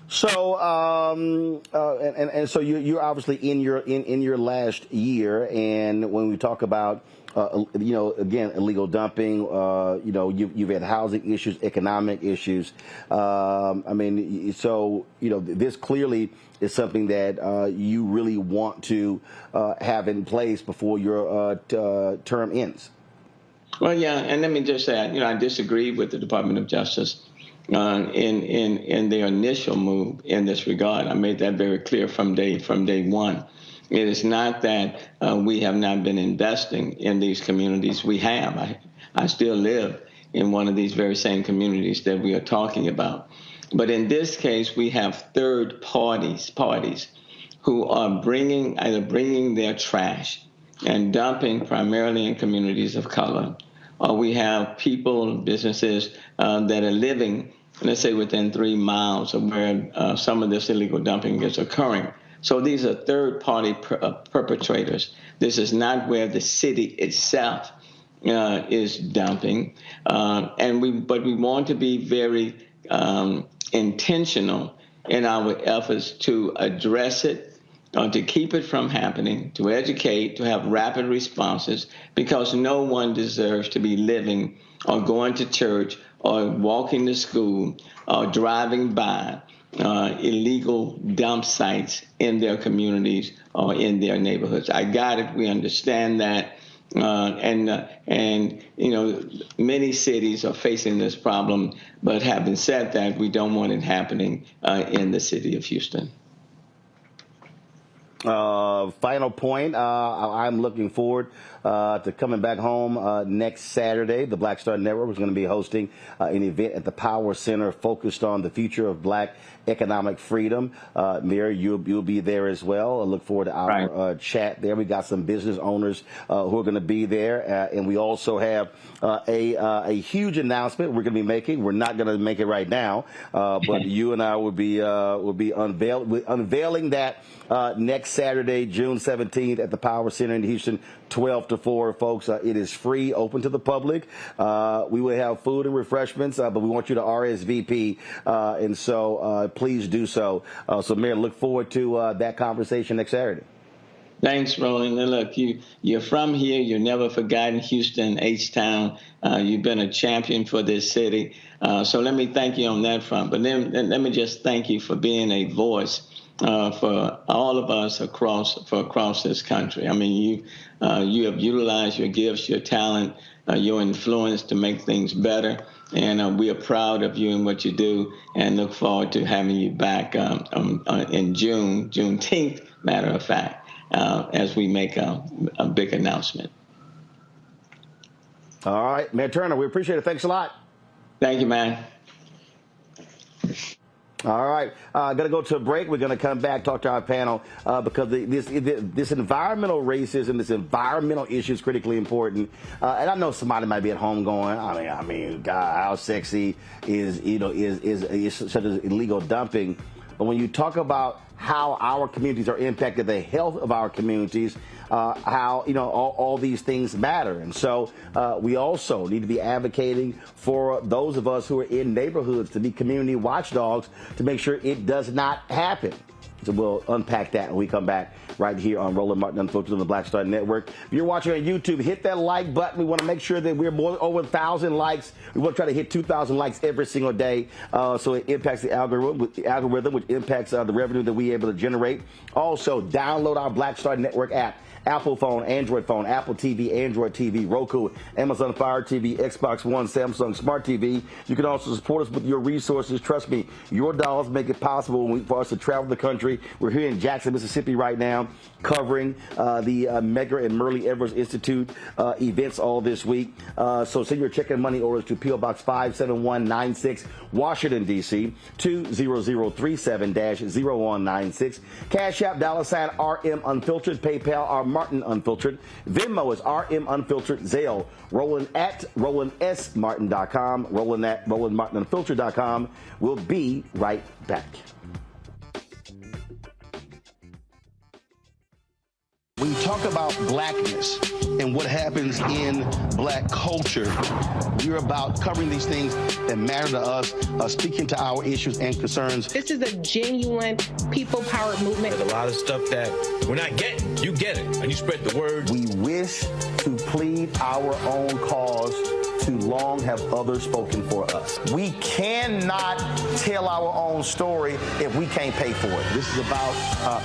So, and so you're obviously in your last year, and when we talk about again, illegal dumping, you've had housing issues, economic issues. This clearly is something that you really want to have in place before your term ends. Well, yeah, and let me just say, I disagree with the Department of Justice in their initial move in this regard. I made that very clear from day one. It is not that we have not been investing in these communities. We have. I still live in one of these very same communities that we are talking about. But in this case, we have third parties who are either bringing their trash and dumping primarily in communities of color. Or we have people, businesses that are living, let's say, within 3 miles of where some of this illegal dumping is occurring. So these are third-party perpetrators. This is not where the city itself is dumping. But we want to be very intentional in our efforts to address it to keep it from happening, to educate, to have rapid responses, because no one deserves to be living or going to church or walking to school or driving by illegal dump sites in their communities or in their neighborhoods. I got it. We understand that. And you know, many cities are facing this problem, but having said that, we don't want it happening in the city of Houston. Final point, I'm looking forward to coming back home next Saturday. The Black Star Network is going to be hosting an event at the Power Center focused on the future of black economic freedom. Mary, you'll be there as well. I look forward to our chat there. We got some business owners who are going to be there, and we also have a huge announcement we're going to be making. We're not going to make it right now, but you and I will be unveiling that next Saturday, June 17th at the Power Center in Houston, 12 to 4, folks. It is free, open to the public. We will have food and refreshments, but we want you to RSVP, and so please do so. So, Mayor, look forward to that conversation next Saturday. Thanks, Roland. And look, you're from here. You're never forgotten Houston, H-Town. You've been a champion for this city. So let me thank you on that front. But then let me just thank you for being a voice for all of us across this country. I mean, you have utilized your gifts, your talent, your influence to make things better. And we are proud of you and what you do, and look forward to having you back in Juneteenth, matter of fact, as we make a big announcement. All right, Mayor Turner, we appreciate it. Thanks a lot. Thank you, man. All right, going to go to a break. We're going to come back, talk to our panel, because this environmental racism, this environmental issue is critically important. And I know somebody might be at home going, I mean, God, how sexy is such as illegal dumping. But when you talk about how our communities are impacted, the health of our communities, how, all these things matter. And so we also need to be advocating for those of us who are in neighborhoods to be community watchdogs to make sure it does not happen. So we'll unpack that when we come back right here on Roland Martin Unfiltered on the Black Star Network. If you're watching on YouTube, hit that like button. We want to make sure that we're over 1,000 likes. We want to try to hit 2,000 likes every single day, so it impacts the algorithm, which impacts the revenue that we're able to generate. Also, download our Black Star Network app. Apple phone, Android phone, Apple TV, Android TV, Roku, Amazon Fire TV, Xbox One, Samsung Smart TV. You can also support us with your resources. Trust me, your dollars make it possible for us to travel the country. We're here in Jackson, Mississippi right now, covering the Medgar and Merle Evers Institute events all this week. So send your check and money orders to P.O. Box 57196, Washington, D.C., 20037-0196. Cash App, $RM Unfiltered, PayPal, R Martin Unfiltered. Venmo is RM Unfiltered. Zelle, Roland at RolandSMartin.com. Roland at RolandMartinUnfiltered.com. We'll be right back. When you talk about blackness and what happens in black culture, we're about covering these things that matter to us, speaking to our issues and concerns. This is a genuine people-powered movement. There's a lot of stuff that we're not getting. You get it, and you spread the word. We wish to plead our own cause. Too long have others spoken for us. We cannot tell our own story if we can't pay for it. This is about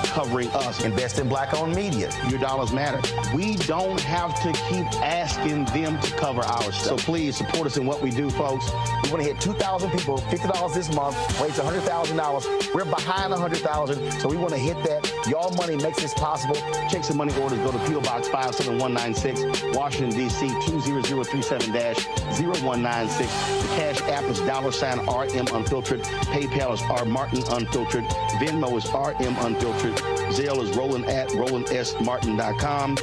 covering us. Invest in black-owned media. Your dollars matter. We don't have to keep asking them to cover our stuff. So please support us in what we do, folks. We want to hit 2,000 people, $50 this month, raise $100,000. We're behind 100,000, so we want to hit that. Y'all money makes this possible. Checks and money orders go to P.O. Box 57196, Washington, D.C., 20037-0196. The Cash App is $RM Unfiltered. PayPal is R Martin Unfiltered. Venmo is RM Unfiltered. Zelle is Roland at RolandSMartin.com.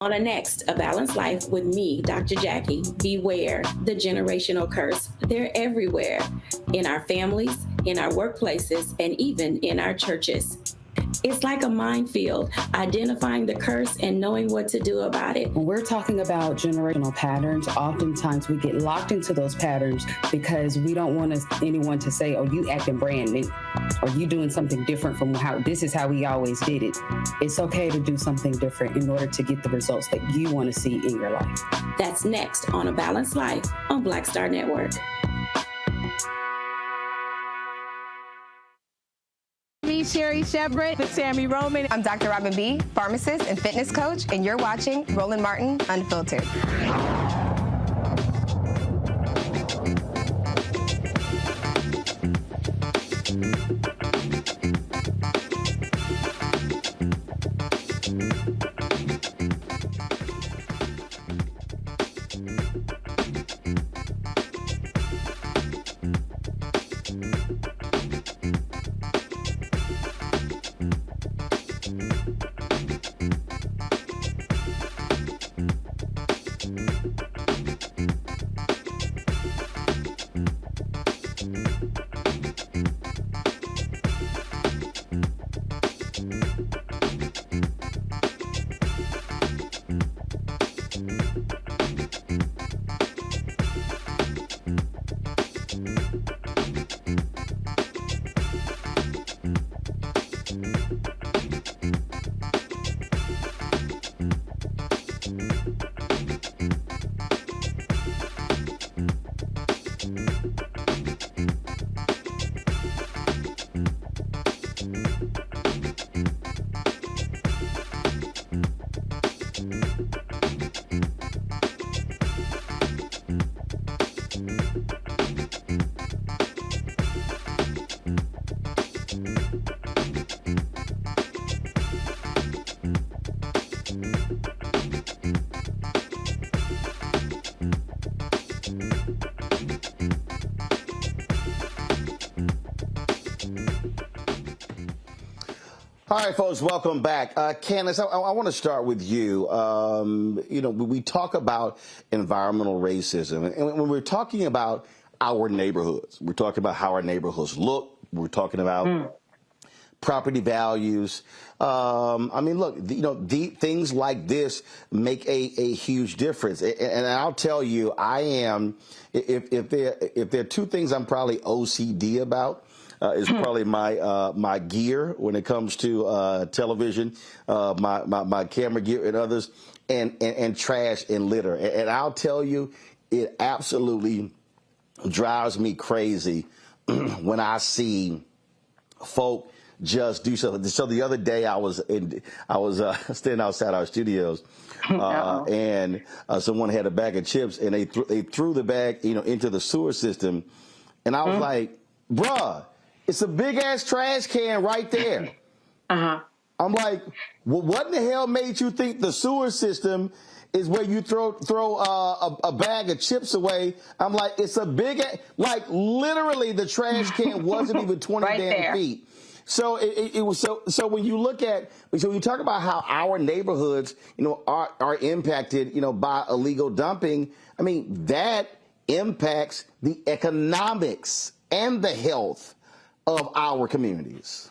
On the next A Balanced Life with me, Dr. Jackie, beware the generational curse. They're everywhere, in our families, in our workplaces, and even in our churches. It's like a minefield, identifying the curse and knowing what to do about it. When we're talking about generational patterns, oftentimes we get locked into those patterns because we don't want anyone to say, oh, you acting brand new, or you doing something different from how this is how we always did it. It's okay to do something different in order to get the results that you want to see in your life. That's next on A Balanced Life on Black Star Network. Me, Sherry Shepard, with Sammy Roman. I'm Dr. Robin B., pharmacist and fitness coach, and you're watching Roland Martin Unfiltered. All right, folks, welcome back. Candace, I want to start with you. We talk about environmental racism, and when we're talking about our neighborhoods, we're talking about how our neighborhoods look. We're talking about property values. Look, things like this make a huge difference. And I'll tell you, I am, if there are two things I'm probably OCD about, is probably my gear when it comes to television, my camera gear and others, and trash and litter. And I'll tell you, it absolutely drives me crazy when I see folk just do something. So the other day I was standing outside our studios, and someone had a bag of chips, and they threw the bag into the sewer system, and I was like, bruh, it's a big ass trash can right there. I'm like, well, what in the hell made you think the sewer system is where you throw a bag of chips away? I'm like, it's a big, like literally the trash can wasn't even 20 right damn there. Feet. So it was so when you look at, so you talk about how our neighborhoods, are impacted, by illegal dumping. I mean, that impacts the economics and the health of our communities.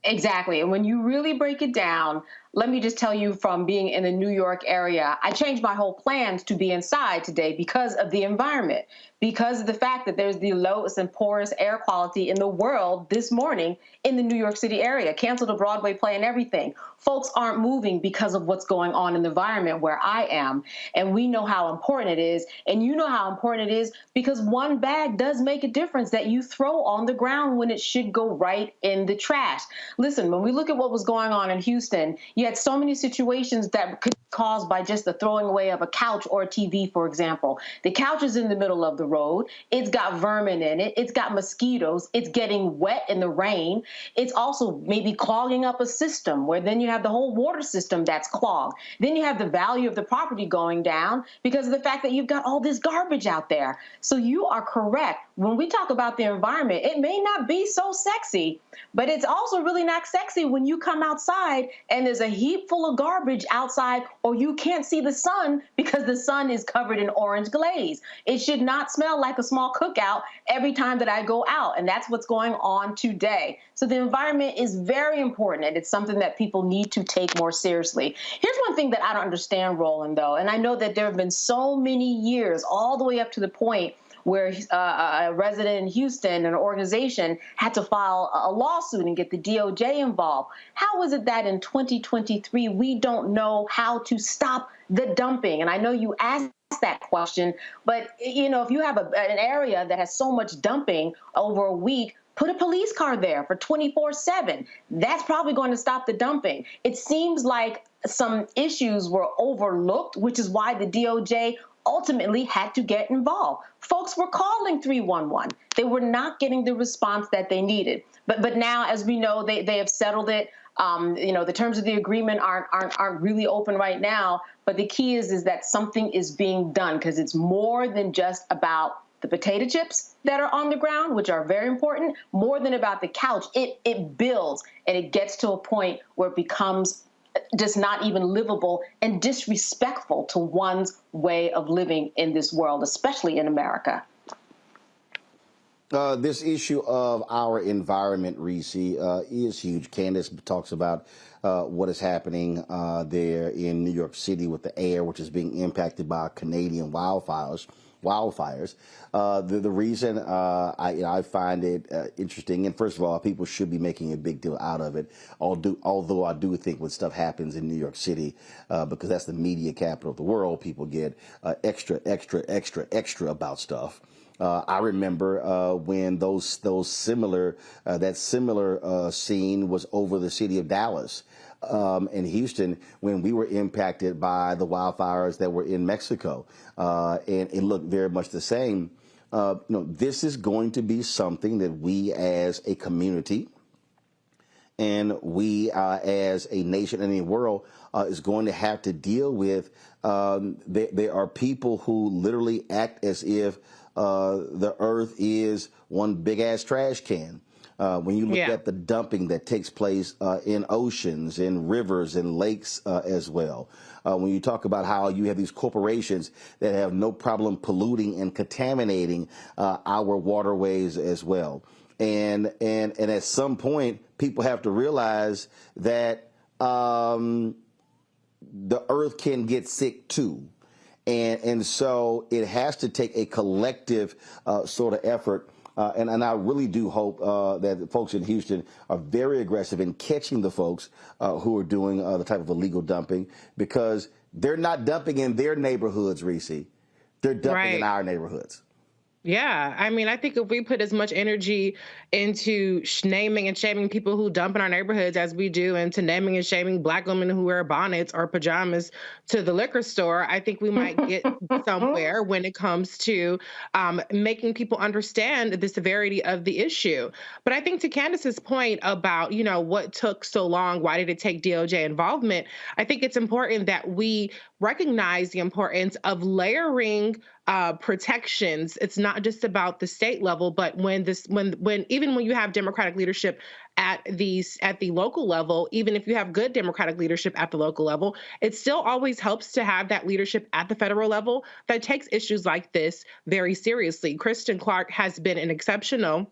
Exactly. And when you really break it down, let me just tell you, from being in the New York area, I changed my whole plans to be inside today because of the environment, because of the fact that there's the lowest and poorest air quality in the world this morning in the New York City area. Canceled a Broadway play and everything. Folks aren't moving because of what's going on in the environment where I am. And we know how important it is. And you know how important it is because one bag does make a difference that you throw on the ground when it should go right in the trash. Listen, when we look at what was going on in Houston, you had so many situations that could be caused by just the throwing away of a couch or a TV, for example. The couch is in the middle of the road. It's got vermin in it. It's got mosquitoes. It's getting wet in the rain. It's also maybe clogging up a system where then you have the whole water system that's clogged. Then you have the value of the property going down because of the fact that you've got all this garbage out there. So you are correct. when we talk about the environment, it may not be so sexy, but it's also really not sexy when you come outside and there's a heap full of garbage outside, or you can't see the sun because the sun is covered in orange glaze. It should not smell like a small cookout every time that I go out, and that's what's going on today. So the environment is very important, and it's something that people need to take more seriously. Here's one thing that I don't understand, Roland, though, and I know that there have been so many years, all the way up to the point where a resident in Houston, an organization, had to file a lawsuit and get the DOJ involved. How is it that in 2023 we don't know how to stop the dumping? And I know you asked that question, but you know, if you have an area that has so much dumping over a week, put a police car there for 24/7. That's probably going to stop the dumping. It seems like some issues were overlooked, which is why the DOJ ultimately had to get involved. Folks were calling 311. They were not getting the response that they needed. But now, as we know, they have settled it. You know, the terms of the agreement aren't really open right now. But the key is that something is being done, because it's more than just about the potato chips that are on the ground, which are very important, more than about the couch. It builds, and it gets to a point where it becomes just not even livable and disrespectful to one's way of living in this world, especially in America. This issue of our environment, Reese, is huge. Candace talks about what is happening there in New York City with the air, which is being impacted by Canadian wildfires. The reason I find it interesting, and first of all, people should be making a big deal out of it, although I do think when stuff happens in New York City, because that's the media capital of the world, people get extra about stuff. I remember when that similar scene was over the city of Dallas and Houston, when we were impacted by the wildfires that were in Mexico, and it looked very much the same. This is going to be something that we as a community and we as a nation and a world is going to have to deal with. There are people who literally act as if the earth is one big ass trash can. When you look at the dumping that takes place in oceans, in rivers, and lakes as well. When you talk about how you have these corporations that have no problem polluting and contaminating our waterways as well. And at some point, people have to realize that the earth can get sick too. And so it has to take a collective sort of effort. And I really do hope that the folks in Houston are very aggressive in catching the folks who are doing the type of illegal dumping, because they're not dumping in their neighborhoods, Reese. They're dumping in our neighborhoods. Yeah, I mean, I think if we put as much energy into naming and shaming people who dump in our neighborhoods as we do into naming and shaming Black women who wear bonnets or pajamas to the liquor store, I think we might get somewhere when it comes to making people understand the severity of the issue. But I think to Candace's point about, you know, what took so long, why did it take DOJ involvement? I think it's important that we recognize the importance of layering protections. It's not just about the state level, but when even when you have Democratic leadership at the local level, even if you have good Democratic leadership at the local level, it still always helps to have that leadership at the federal level that takes issues like this very seriously. Kristen Clark has been an exceptional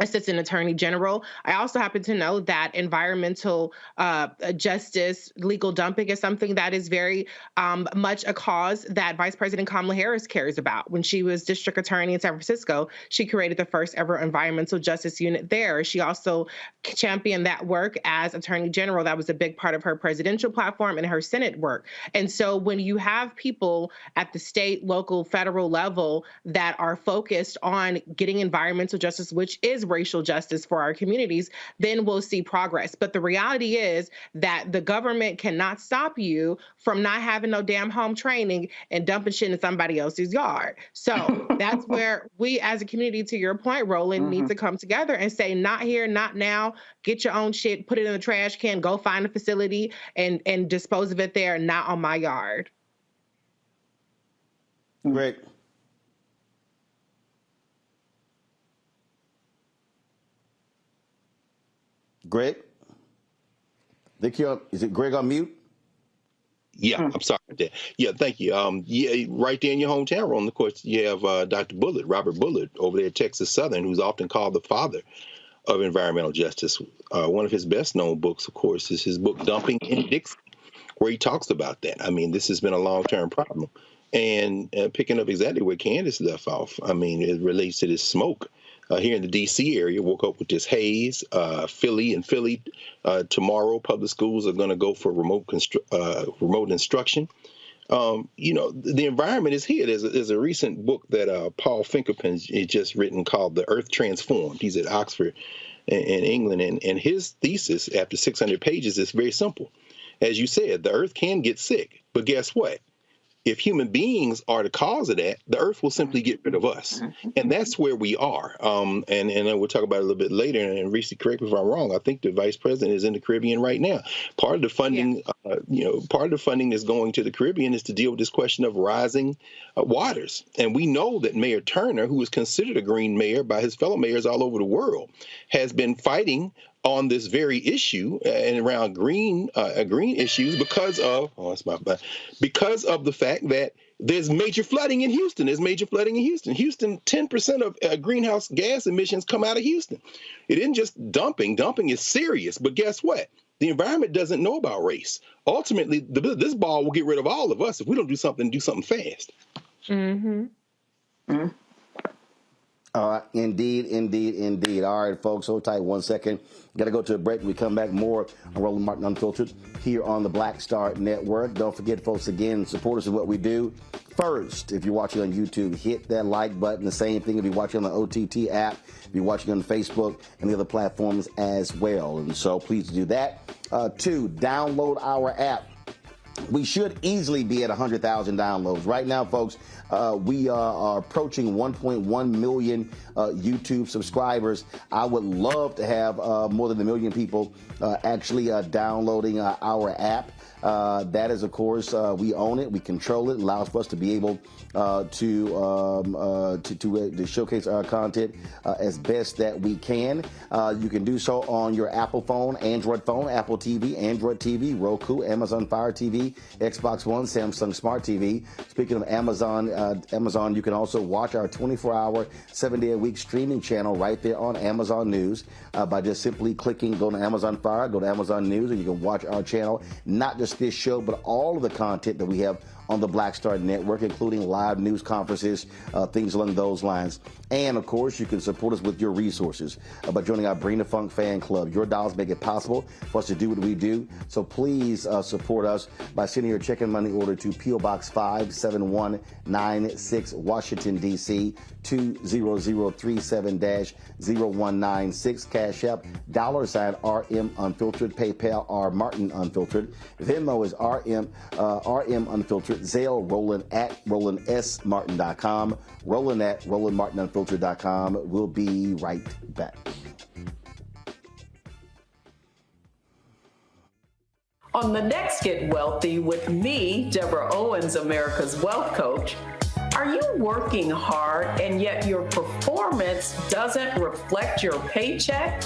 Assistant Attorney General. I also happen to know that environmental justice, legal dumping is something that is very much a cause that Vice President Kamala Harris cares about. When she was district attorney in San Francisco, she created the first ever environmental justice unit there. She also championed that work as Attorney General. That was a big part of her presidential platform and her Senate work. And so when you have people at the state, local, federal level that are focused on getting environmental justice, which is racial justice for our communities, then we'll see progress. But the reality is that the government cannot stop you from not having no damn home training and dumping shit in somebody else's yard. So that's where we as a community, to your point, Roland, need to come together and say, not here, not now, get your own shit, put it in the trash can, go find a facility and dispose of it there, not on my yard. Great. Greg? Is it Greg on mute? Yeah, I'm sorry about that. Yeah, thank you. Yeah, right there in your hometown, Roland, of course, you have Dr. Bullard, Robert Bullard, over there at Texas Southern, who's often called the father of environmental justice. One of his best-known books, of course, is his book, Dumping Indicted, where he talks about that. I mean, this has been a long-term problem. And picking up exactly where Candace left off, I mean, it relates to this smoke. Here in the D.C. area, woke up with this haze. Philly, tomorrow, public schools are going to go for remote instruction. The environment is here. There's a recent book that Paul Finkelpin has just written called The Earth Transformed. He's at Oxford in England, and his thesis, after 600 pages, is very simple. As you said, the Earth can get sick, but guess what? If human beings are the cause of that, the Earth will simply get rid of us. And that's where we are. And we'll talk about it a little bit later. And Reese, correct me if I'm wrong. I think the vice president is in the Caribbean right now. Part of the funding, part of the funding that's going to the Caribbean is to deal with this question of rising waters. And we know that Mayor Turner, who is considered a green mayor by his fellow mayors all over the world, has been fighting on this very issue and around green issues because of the fact that there's major flooding in Houston. Houston, 10% of greenhouse gas emissions come out of Houston. It isn't just dumping. Dumping is serious. But guess what? The environment doesn't know about race. Ultimately, this ball will get rid of all of us if we don't do something fast. Mm-hmm. Indeed. All right, folks, hold tight 1 second. Got to go to a break. When we come back, more on Roland Martin Unfiltered here on the Black Star Network. Don't forget, folks, again, support us in what we do. First, if you're watching on YouTube, hit that like button. The same thing if you're watching on the OTT app, if you're watching on Facebook and the other platforms as well. And so please do that. 2, download our app. We should easily be at 100,000 downloads. Right now, folks, we are approaching 1.1 million YouTube subscribers. I would love to have more than 1 million people actually downloading our app. That is, of course, we own it, we control it, allows for us to be able to showcase our content as best that we can. You can do so on your Apple phone, Android phone, Apple TV, Android TV, Roku, Amazon Fire TV, Xbox One, Samsung Smart TV. Speaking of Amazon, you can also watch our 24-hour, 7-day-a-week streaming channel right there on Amazon News by just simply clicking, go to Amazon Fire, go to Amazon News, and you can watch our channel, not just this show, but all of the content that we have on the Black Star Network, including live news conferences, things along those lines. And, of course, you can support us with your resources by joining our Bring the Funk fan club. Your dollars make it possible for us to do what we do. So please support us by sending your check and money order to P.O. Box 57196, Washington, D.C., 20037-0196. Cash App, $RM Unfiltered. PayPal, R Martin Unfiltered. Venmo is RM Unfiltered. Zelle, Roland at RolandSMartin.com. Roland at RolandMartinUnfiltered.com. We'll be right back. On the next Get Wealthy with me, Deborah Owens, America's Wealth Coach, are you working hard and yet your performance doesn't reflect your paycheck?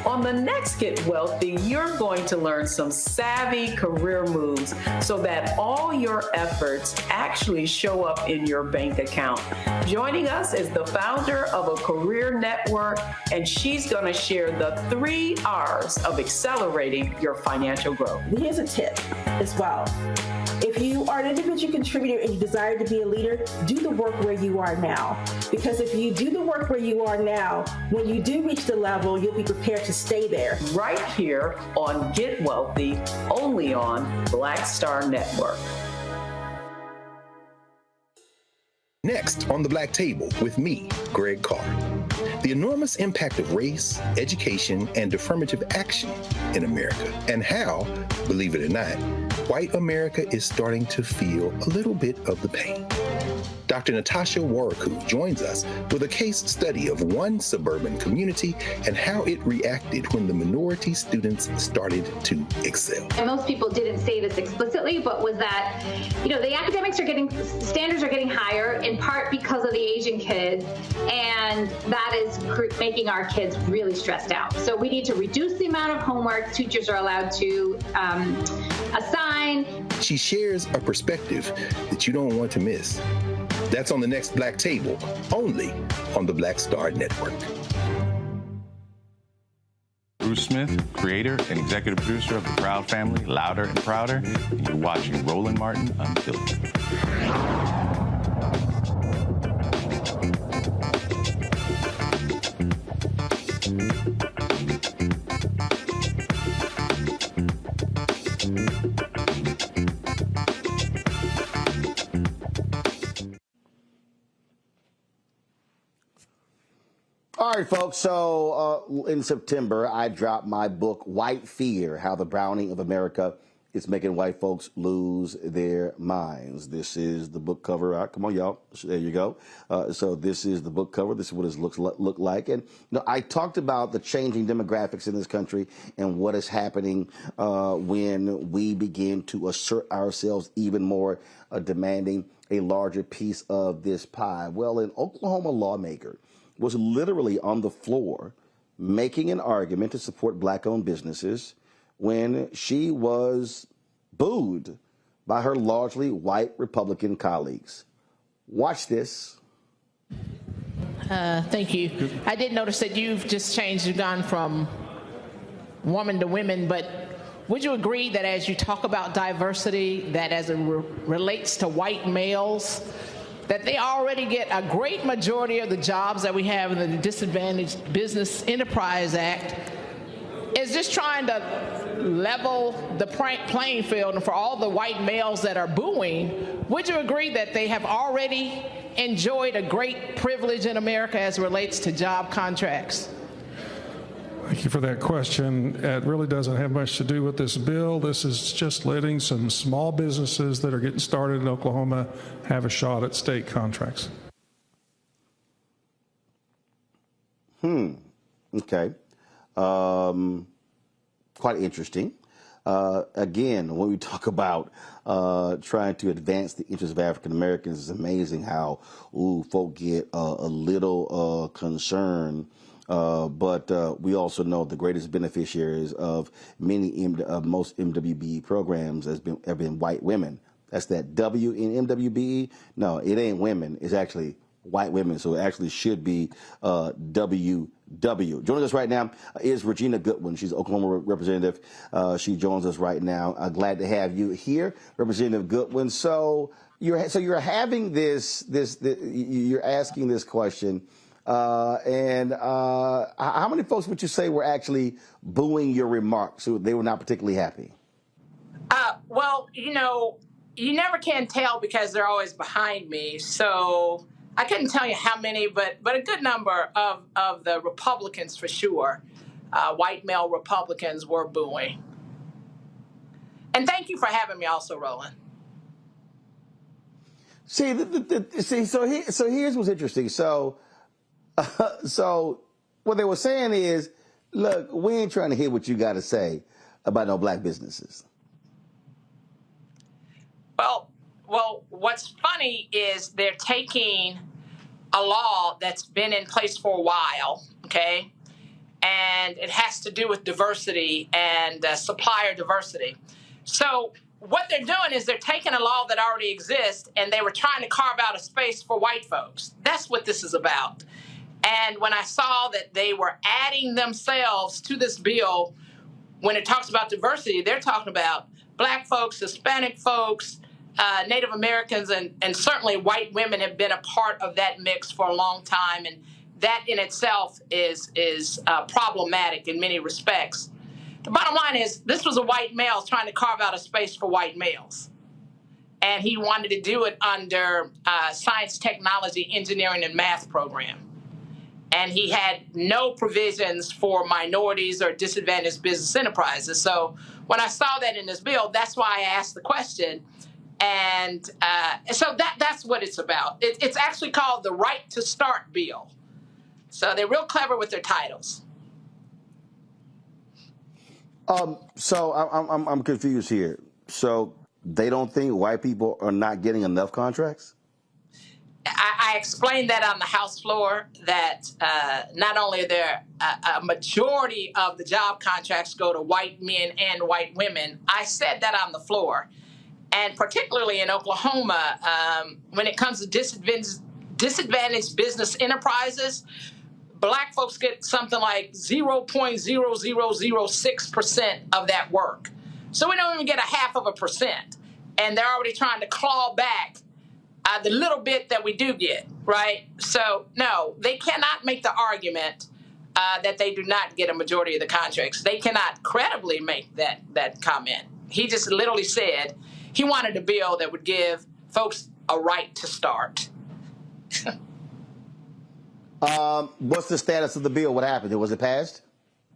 On the next Get Wealthy, you're going to learn some savvy career moves so that all your efforts actually show up in your bank account. Joining us is the founder of a career network, and she's going to share the 3 R's of accelerating your financial growth. Here's a tip as well. If you are an individual contributor and you desire to be a leader, do the work where you are now. Because if you do the work where you are now, when you do reach the level, you'll be prepared to stay there. Right here on Get Wealthy, only on Black Star Network. Next on the Black Table with me, Greg Carr. The enormous impact of race, education, and affirmative action in America, and how, believe it or not, white America is starting to feel a little bit of the pain. Dr. Natasha Warriku joins us with a case study of one suburban community and how it reacted when the minority students started to excel. And most people didn't say this explicitly, but was that, the academic standards are getting higher in part because of the Asian kids, and that is making our kids really stressed out. So we need to reduce the amount of homework teachers are allowed to assign. She shares a perspective that you don't want to miss. That's on the next Black Table, only on the Black Star Network. Bruce Smith, creator and executive producer of The Proud Family, Louder and Prouder, and you're watching Roland Martin Unfiltered. All right, folks. So in September, I dropped my book, White Fear, How the Browning of America is Making White Folks Lose Their Minds. This is the book cover. Come on, y'all. There you go. So this is the book cover. This is what it look like. And I talked about the changing demographics in this country and what is happening when we begin to assert ourselves even more, demanding a larger piece of this pie. Well, an Oklahoma lawmaker was literally on the floor making an argument to support black-owned businesses when she was booed by her largely white Republican colleagues. Watch this. Thank you. I did notice that you've just changed, you've gone from woman to women, but would you agree that as you talk about diversity, that as it relates to white males, that they already get a great majority of the jobs that we have in the Disadvantaged Business Enterprise Act, is just trying to level the playing field, and for all the white males that are booing, would you agree that they have already enjoyed a great privilege in America as it relates to job contracts? Thank you for that question. It really doesn't have much to do with this bill. This is just letting some small businesses that are getting started in Oklahoma have a shot at state contracts. Okay. Quite interesting. Again, when we talk about trying to advance the interests of African Americans, it's amazing how folk get a little concerned. But we also know the greatest beneficiaries of most MWBE programs have been white women. That's that W in MWBE. No, it ain't women. It's actually white women. So it actually should be WW. Joining us right now is Regina Goodwin. She's Oklahoma representative. She joins us right now. Glad to have you here, Representative Goodwin. So you're having you're asking this question. And how many folks would you say were actually booing your remarks? So they were not particularly happy? Well, you never can tell because they're always behind me. So I couldn't tell you how many, but a good number of the Republicans for sure, white male Republicans, were booing. And thank you for having me also, Roland. See, so here's what's interesting. So what they were saying is, look, we ain't trying to hear what you got to say about no black businesses. Well, what's funny is they're taking a law that's been in place for a while, okay? And it has to do with diversity and supplier diversity. So what they're doing is they're taking a law that already exists and they were trying to carve out a space for white folks. That's what this is about. And when I saw that they were adding themselves to this bill, when it talks about diversity, they're talking about black folks, Hispanic folks, Native Americans, and certainly white women have been a part of that mix for a long time. And that in itself is problematic in many respects. The bottom line is this was a white male trying to carve out a space for white males. And he wanted to do it under science, technology, engineering, and math program. And he had no provisions for minorities or disadvantaged business enterprises. So when I saw that in this bill, that's why I asked the question, And so that's what it's about. It's actually called the Right to Start Bill. So they're real clever with their titles. So I'm confused here. So they don't think white people are not getting enough contracts? I explained that on the House floor, that not only are there a majority of the job contracts go to white men and white women. I said that on the floor. And particularly in Oklahoma, when it comes to disadvantaged business enterprises, Black folks get something like 0.0006% of that work. So we don't even get 0.5%. And they're already trying to claw back the little bit that we do get, right? So, no, they cannot make the argument that they do not get a majority of the contracts. They cannot credibly make that comment. He just literally said he wanted a bill that would give folks a right to start. What's the status of the bill? What happened? Was it passed?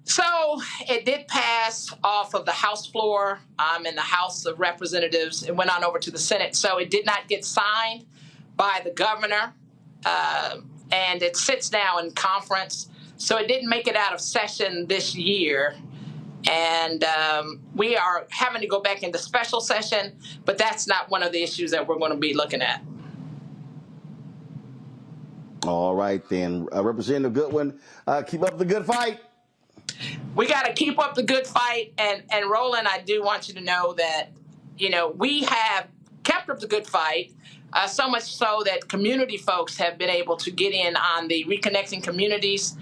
So it did pass off of the House floor in the House of Representatives. It went on over to the Senate. So it did not get signed by the governor, and it sits now in conference. So it didn't make it out of session this year. And we are having to go back into special session, but that's not one of the issues that we're going to be looking at. All right, then. Representative Goodwin, keep up the good fight. We got to keep up the good fight. And Roland, I do want you to know that, we have kept up the good fight, so much so that community folks have been able to get in on the Reconnecting Communities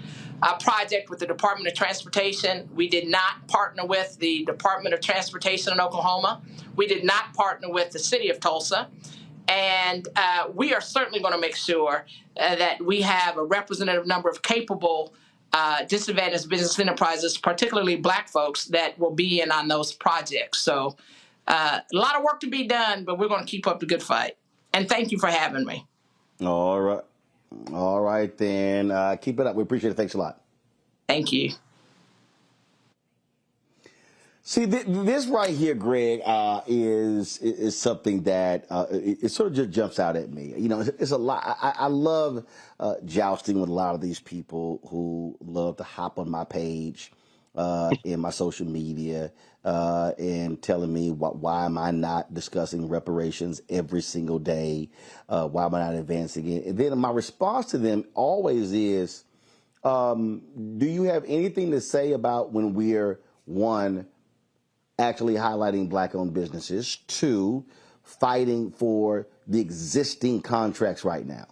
project with the Department of Transportation. We did not partner with the Department of Transportation in Oklahoma. We did not partner with the city of Tulsa. And we are certainly going to make sure that we have a representative number of capable disadvantaged business enterprises, particularly Black folks, that will be in on those projects. So a lot of work to be done, but we're going to keep up the good fight. And thank you for having me. All right. All right, then. Keep it up. We appreciate it. Thanks a lot. Thank you. See, this right here, Greg, is something that it sort of just jumps out at me. It's a lot. I love jousting with a lot of these people who love to hop on my page in my social media and telling me why am I not discussing reparations every single day? Why am I not advancing it? And then my response to them always is, do you have anything to say about when we're, one, actually highlighting Black-owned businesses, two, fighting for the existing contracts right now?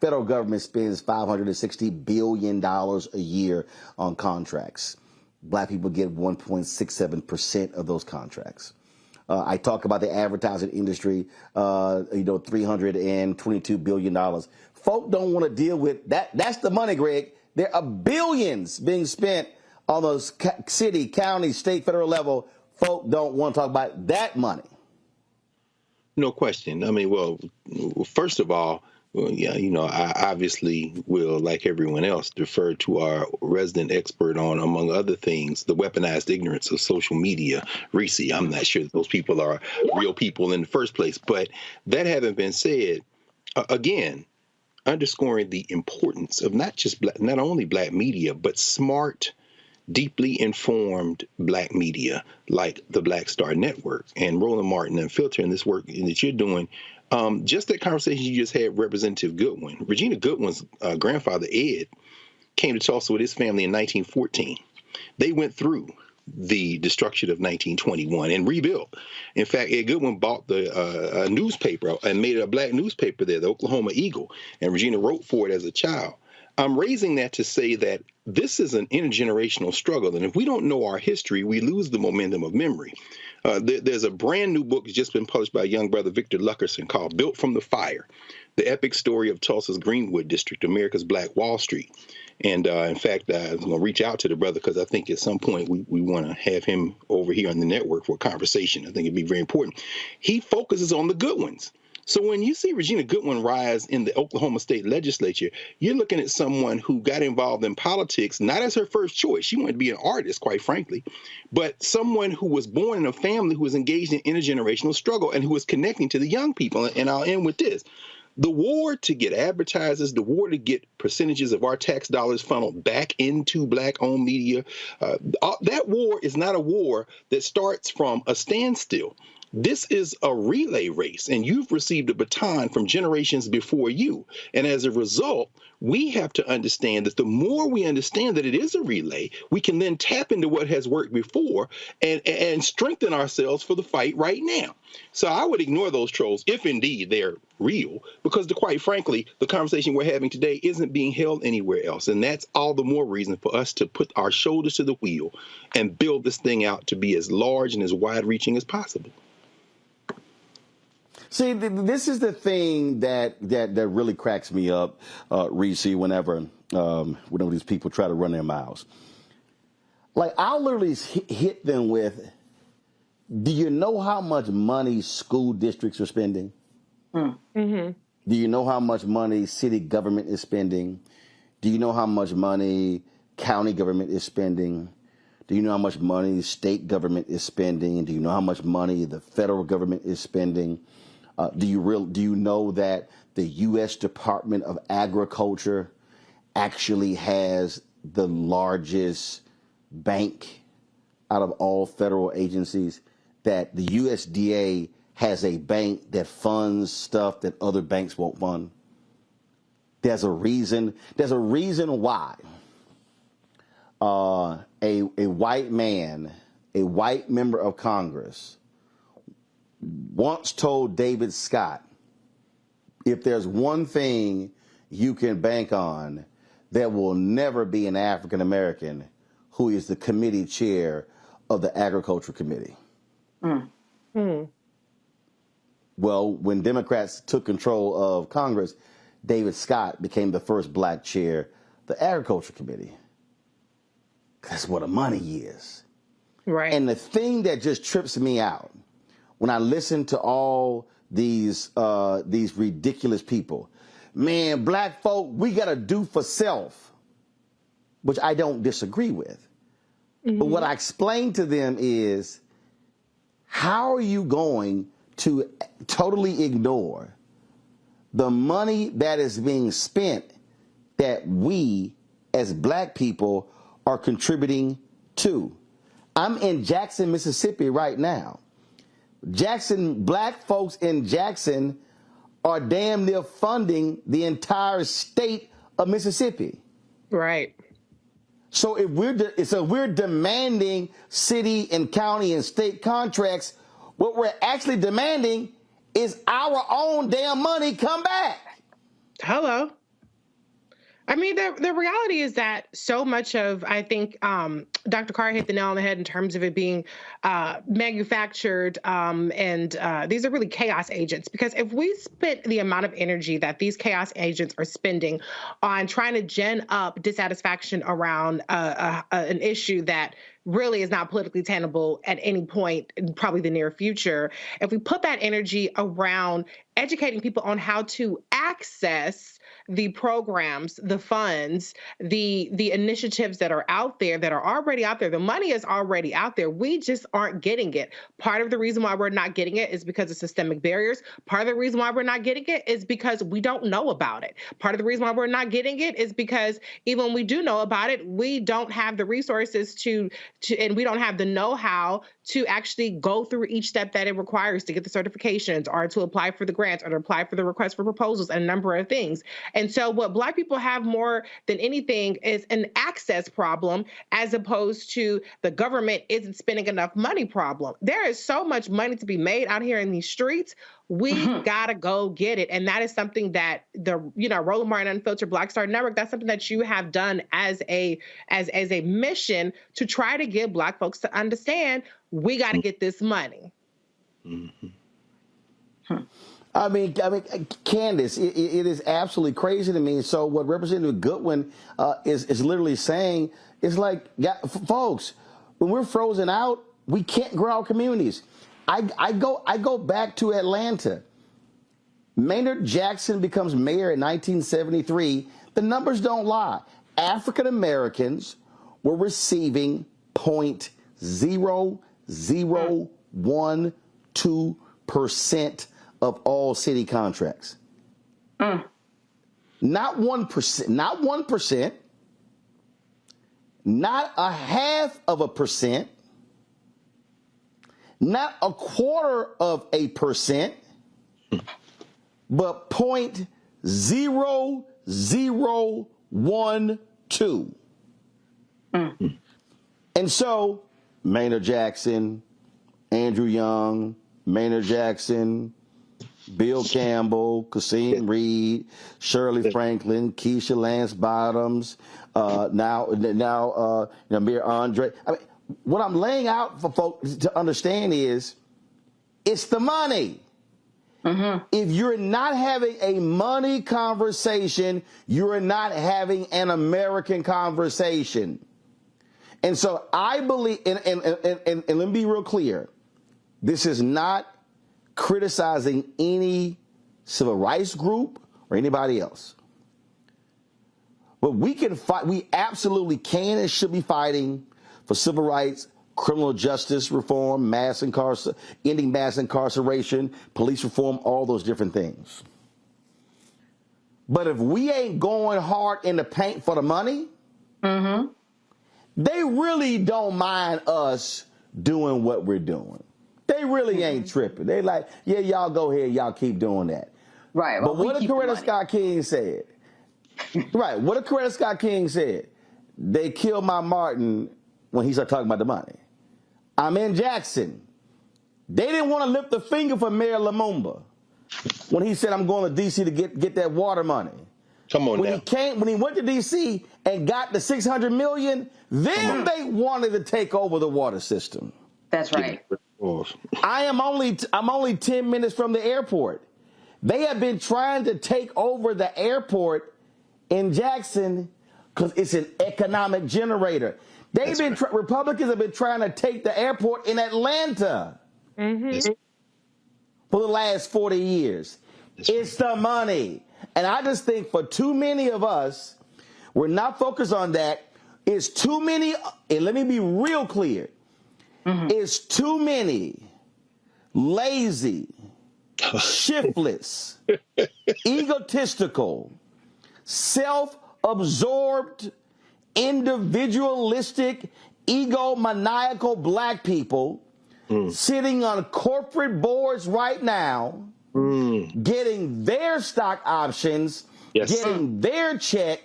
Federal government spends $560 billion a year on contracts. Black people get 1.67% of those contracts. I talk about the advertising industry, $322 billion. Folk don't want to deal with that. That's the money, Greg. There are billions being spent on those city, county, state, federal level. Folk don't want to talk about that money. No question. I mean, well, first of all, I obviously will, like everyone else, defer to our resident expert on, among other things, the weaponized ignorance of social media, Reese. I'm not sure that those people are real people in the first place. But that having been said, again, underscoring the importance of not only Black media, but smart, deeply informed Black media like the Black Star Network and Roland Martin and filtering this work that you're doing. Just that conversation you just had, Representative Goodwin. Regina Goodwin's grandfather, Ed, came to Tulsa with his family in 1914. They went through the destruction of 1921 and rebuilt. In fact, Ed Goodwin bought a newspaper and made it a Black newspaper there, the Oklahoma Eagle, and Regina wrote for it as a child. I'm raising that to say that this is an intergenerational struggle, and if we don't know our history, we lose the momentum of memory. There's a brand new book that's just been published by young brother Victor Luckerson called Built from the Fire, the epic story of Tulsa's Greenwood District, America's Black Wall Street. And in fact, I'm going to reach out to the brother because I think at some point we want to have him over here on the network for a conversation. I think it'd be very important. He focuses on the Goodwins. So when you see Regina Goodwin rise in the Oklahoma State Legislature, you're looking at someone who got involved in politics, not as her first choice. She wanted to be an artist, quite frankly, but someone who was born in a family who was engaged in intergenerational struggle and who was connecting to the young people. And I'll end with this. The war to get advertisers, the war to get percentages of our tax dollars funneled back into Black-owned media, that war is not a war that starts from a standstill. This is a relay race, and you've received a baton from generations before you. And as a result, we have to understand that the more we understand that it is a relay, we can then tap into what has worked before and strengthen ourselves for the fight right now. So I would ignore those trolls, if indeed they're real, because quite frankly, the conversation we're having today isn't being held anywhere else. And that's all the more reason for us to put our shoulders to the wheel and build this thing out to be as large and as wide-reaching as possible. See, this is the thing that really cracks me up, Reese, whenever these people try to run their mouths. Like, I'll literally hit them with, do you know how much money school districts are spending? Mm-hmm. Do you know how much money city government is spending? Do you know how much money county government is spending? Do you know how much money state government is spending? Do you know how much money the federal government is spending? Do you know that the U.S. Department of Agriculture actually has the largest bank out of all federal agencies? That the USDA has a bank that funds stuff that other banks won't fund? There's a reason. There's a reason why a white man, a white member of Congress, once told David Scott, if there's one thing you can bank on, there will never be an African American who is the committee chair of the Agriculture Committee. Well, when Democrats took control of Congress, David Scott became the first black chair of the Agriculture Committee. That's where the money is. Right. And the thing that just trips me out when I listen to all these ridiculous people, man, black folk, we got to do for self, which I don't disagree with. Mm-hmm. But what I explain to them is, how are you going to totally ignore the money that is being spent that we as black people are contributing to? I'm in Jackson, Mississippi right now. Black folks in Jackson are damn near funding the entire state of Mississippi. Right. So if we're demanding city and county and state contracts, what we're actually demanding is our own damn money come back. Hello. I mean, the reality is that so much of, I think, Dr. Carr hit the nail on the head in terms of it being manufactured, and these are really chaos agents. Because if we spent the amount of energy that these chaos agents are spending on trying to gen up dissatisfaction around an issue that really is not politically tenable at any point in probably the near future, if we put that energy around educating people on how to access the programs, the funds, the initiatives that are out there, that are already out there. The money is already out there. We just aren't getting it. Part of the reason why we're not getting it is because of systemic barriers. Part of the reason why we're not getting it is because we don't know about it. Part of the reason why we're not getting it is because even when we do know about it, we don't have the resources to and we don't have the know-how to actually go through each step that it requires to get the certifications or to apply for the grants or to apply for the request for proposals and a number of things. And so what Black people have more than anything is an access problem, as opposed to the government isn't spending enough money problem. There is so much money to be made out here in these streets. We gotta go get it. And that is something that the, Roland Martin Unfiltered Black Star Network, that's something that you have done as a mission to try to get Black folks to understand we gotta get this money. I mean, Candace, it is absolutely crazy to me. So what Representative Goodwin is literally saying is like, folks, when we're frozen out, we can't grow our communities. I go back to Atlanta. Maynard Jackson becomes mayor in 1973. The numbers don't lie. African Americans were receiving 0.0012% of all city contracts. Not 1%, not 1%, not 0.5%, not 0.25%, but 0.0012. And so Maynard Jackson, Andrew Young, Maynard Jackson, Bill Campbell, Kasim Reed, Shirley Franklin, Keisha Lance Bottoms, now Amir Andre. I mean, what I'm laying out for folks to understand is it's the money. If you're not having a money conversation, you're not having an American conversation. And so I believe, and let me be real clear, this is not criticizing any civil rights group or anybody else. But we can fight, we absolutely can and should be fighting for civil rights, criminal justice reform, ending mass incarceration, police reform, all those different things. But if we ain't going hard in the paint for the money, they really don't mind us doing what we're doing. They really ain't tripping. They like, yeah, y'all go ahead, y'all keep doing that. Right. But what did Coretta Scott King said? Right. What did Coretta Scott King said? They killed my Martin when he started talking about the money. I'm in Jackson. They didn't want to lift a finger for Mayor Lumumba when he said, I'm going to D.C. to get that water money. Come on when now. When he went to D.C. and got the $600 million, then they wanted to take over the water system. That's right. I'm only 10 minutes from the airport. They have been trying to take over the airport in Jackson because it's an economic generator. Republicans have been trying to take the airport in Atlanta for the last 40 years. It's the money. And I just think for too many of us, we're not focused on that. It's too many, and let me be real clear. It's too many lazy, shiftless, egotistical, self-absorbed, individualistic, egomaniacal black people sitting on corporate boards right now, getting their stock options, getting their check,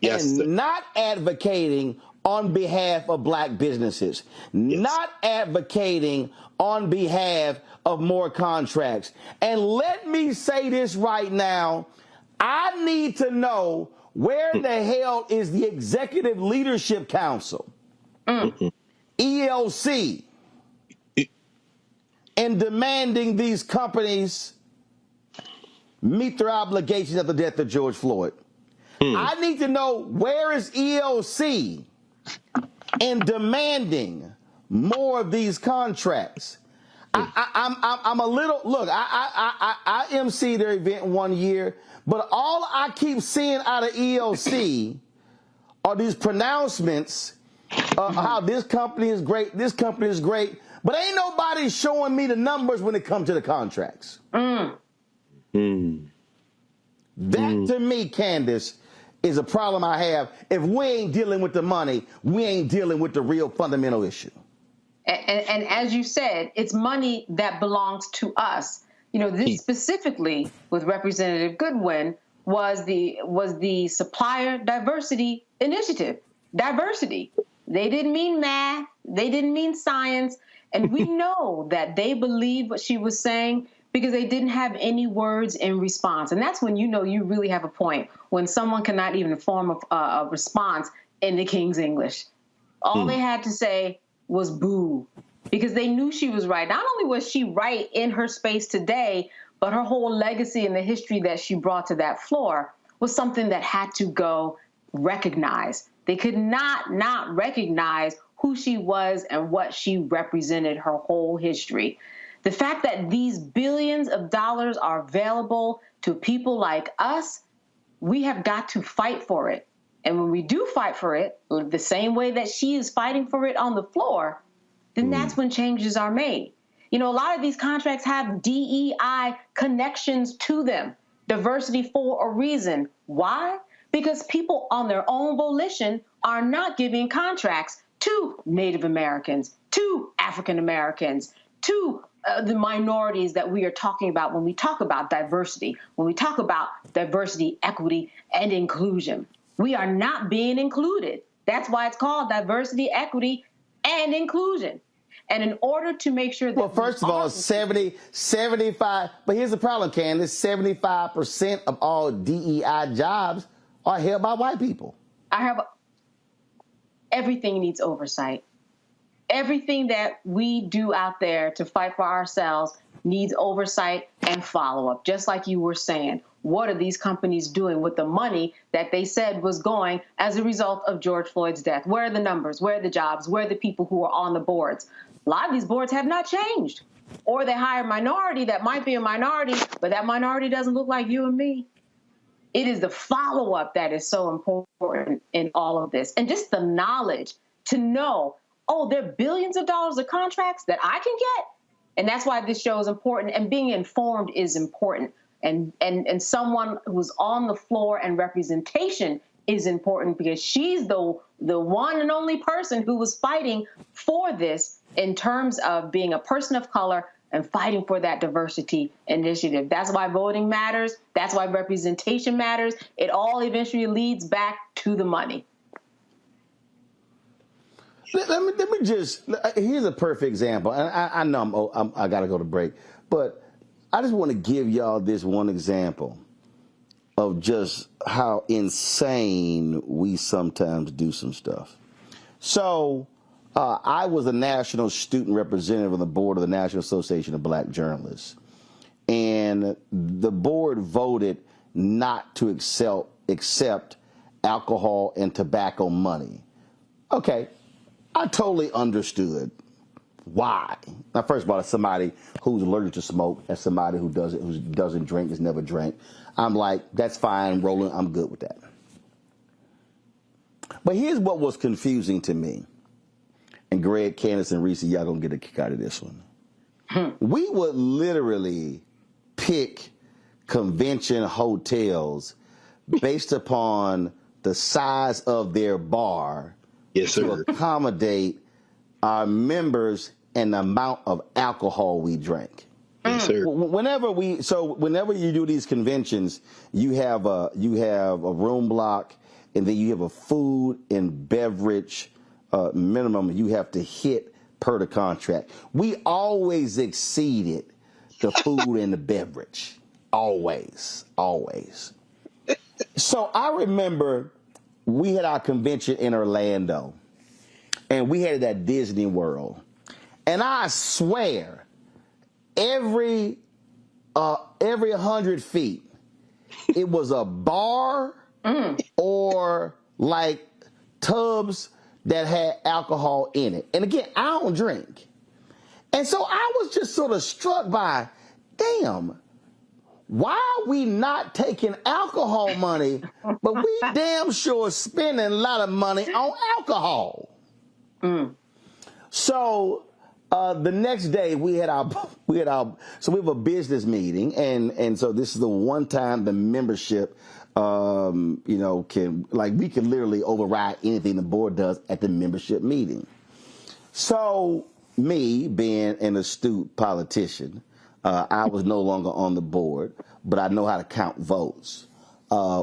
and not advocating on behalf of black businesses, not advocating on behalf of more contracts. And let me say this right now, I need to know where the hell is the Executive Leadership Council, ELC, in demanding these companies meet their obligations at the death of George Floyd. I need to know where is ELC in demanding more of these contracts. I'm a little, look, I emceed their event one year, but all I keep seeing out of ELC are these pronouncements of how this company is great, this company is great, but ain't nobody showing me the numbers when it comes to the contracts. That to me, Candace, is a problem I have. If we ain't dealing with the money, we ain't dealing with the real fundamental issue. And as you said, it's money that belongs to us. You know, this specifically with Representative Goodwin was the Supplier Diversity Initiative. Diversity. They didn't mean math. They didn't mean science. And we know that they believed what she was saying because they didn't have any words in response. And that's when you know you really have a point, when someone cannot even form a response in the King's English. All they had to say was boo, because they knew she was right. Not only was she right in her space today, but her whole legacy and the history that she brought to that floor was something that had to go recognized. They could not recognize who she was and what she represented, her whole history. The fact that these billions of dollars are available to people like us, we have got to fight for it. And when we do fight for it, the same way that she is fighting for it on the floor, then that's when changes are made. You know, a lot of these contracts have DEI connections to them, diversity for a reason. Why? Because people on their own volition are not giving contracts to Native Americans, to African Americans, to the minorities that we are talking about when we talk about diversity, when we talk about diversity, equity, and inclusion. We are not being included. That's why it's called diversity, equity, and inclusion. And in order to make sure that... Well, first of all, it's 75, but here's the problem, Candace, 75% of all DEI jobs are held by white people. Everything needs oversight. Everything that we do out there to fight for ourselves needs oversight and follow-up. Just like you were saying, what are these companies doing with the money that they said was going as a result of George Floyd's death? Where are the numbers? Where are the jobs? Where are the people who are on the boards? A lot of these boards have not changed. Or they hire a minority that might be a minority, but that minority doesn't look like you and me. It is the follow-up that is so important in all of this. And just the knowledge to know, oh, there are billions of dollars of contracts that I can get. And that's why this show is important. And being informed is important. And someone who's on the floor and representation is important because she's the one and only person who was fighting for this in terms of being a person of color and fighting for that diversity initiative. That's why voting matters. That's why representation matters. It all eventually leads back to the money. Let me just, here's a perfect example. And I know I got to go to break, but I just want to give y'all this one example of just how insane we sometimes do some stuff. So I was a national student representative on the board of the National Association of Black Journalists. And the board voted not to accept alcohol and tobacco money. Okay, I totally understood why. Now, first of all, as somebody who's allergic to smoke, as somebody who doesn't drink, has never drank, I'm like, that's fine, Roland, I'm good with that. But here's what was confusing to me. And Greg, Candace, and Reese, y'all gonna get a kick out of this one. We would literally pick convention hotels based upon the size of their bar to accommodate our members and the amount of alcohol we drank. Yes, sir. Whenever you do these conventions, you have a room block, and then you have a food and beverage minimum you have to hit per the contract. We always exceeded the food and the beverage. Always. So I remember we had our convention in Orlando, and we had it at Disney World. And I swear, every 100 feet, it was a bar or like tubs that had alcohol in it. And again, I don't drink. And so I was just sort of struck by, damn, why are we not taking alcohol money, but we damn sure spending a lot of money on alcohol? So the next day we have a business meeting, and so this is the one time the membership we can literally override anything the board does at the membership meeting. So me being an astute politician, I was no longer on the board, but I know how to count votes.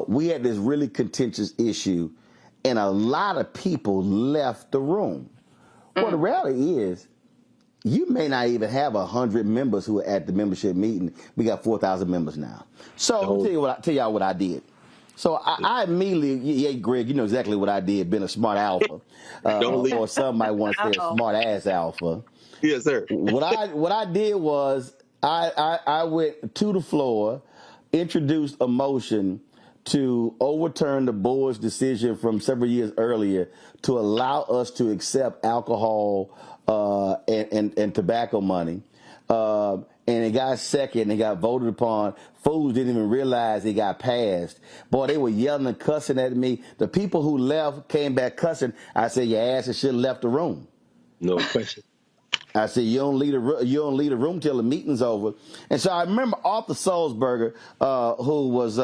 We had this really contentious issue, and a lot of people left the room. Well, the reality is, you may not even have 100 members who are at the membership meeting. We got 4,000 members now. So I'll tell y'all what I did. So I immediately, Greg, you know exactly what I did, being a smart alpha. Or some might want to say a smart ass alpha. Yes, sir. What I did was I went to the floor, introduced a motion to overturn the board's decision from several years earlier to allow us to accept alcohol and tobacco money. and it got second, it got voted upon. Fools didn't even realize it got passed. Boy, they were yelling and cussing at me. The people who left came back cussing. I said, your asses should have left the room. No question. I said, you don't leave a room till the meeting's over. And so I remember Arthur Sulzberger, who was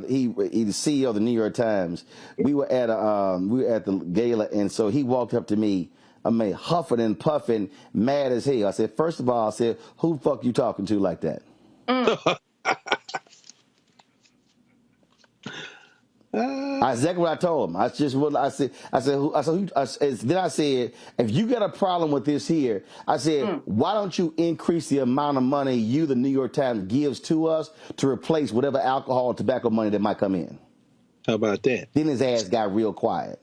he's the CEO of the New York Times. We were at the gala, and so he walked up to me, huffing and puffing, mad as hell. I said, first of all, who the fuck you talking to like that? That's exactly what I told him. I said, then I said, if you got a problem with this here, I said, why don't you increase the amount of money you, the New York Times, gives to us to replace whatever alcohol and tobacco money that might come in? How about that? Then his ass got real quiet.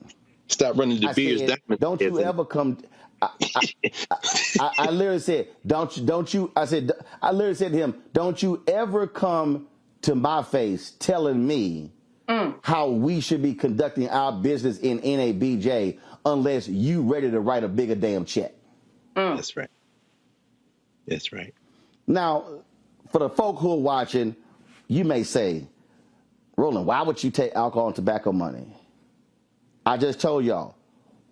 Stop running the beers down. Don't you ever come. I literally said, don't you? I literally said to him, don't you ever come to my face telling me how we should be conducting our business in NABJ unless you ready to write a bigger damn check. That's right. That's right. Now, for the folk who are watching, you may say, Roland, why would you take alcohol and tobacco money? I just told y'all,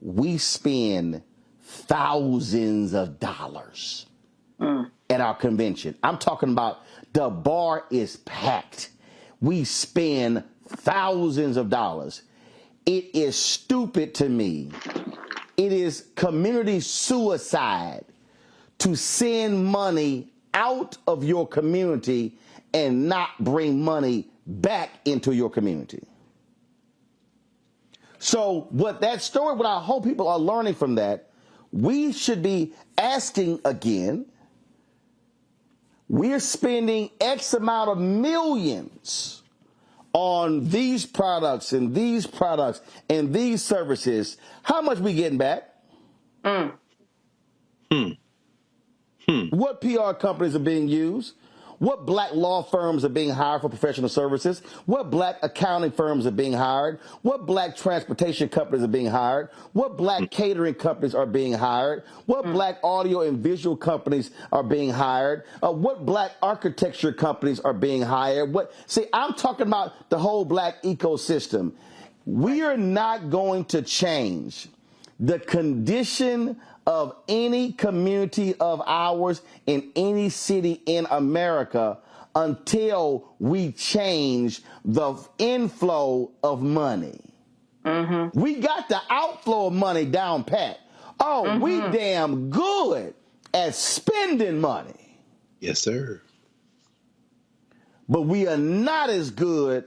we spend thousands of dollars at our convention. I'm talking about the bar is packed. We spend thousands of dollars. It is stupid to me. It is community suicide to send money out of your community and not bring money back into your community. So what I hope people are learning from that, we should be asking again, we're spending X amount of millions on these products and these products and these services. How much we getting back? What PR companies are being used? What black law firms are being hired for professional services? What black accounting firms are being hired? What black transportation companies are being hired? What black catering companies are being hired? What black audio and visual companies are being hired? What black architecture companies are being hired? See, I'm talking about the whole black ecosystem. We are not going to change the condition of any community of ours in any city in America until we change the inflow of money. We got the outflow of money down pat. We damn good at spending money. Yes, sir. But we are not as good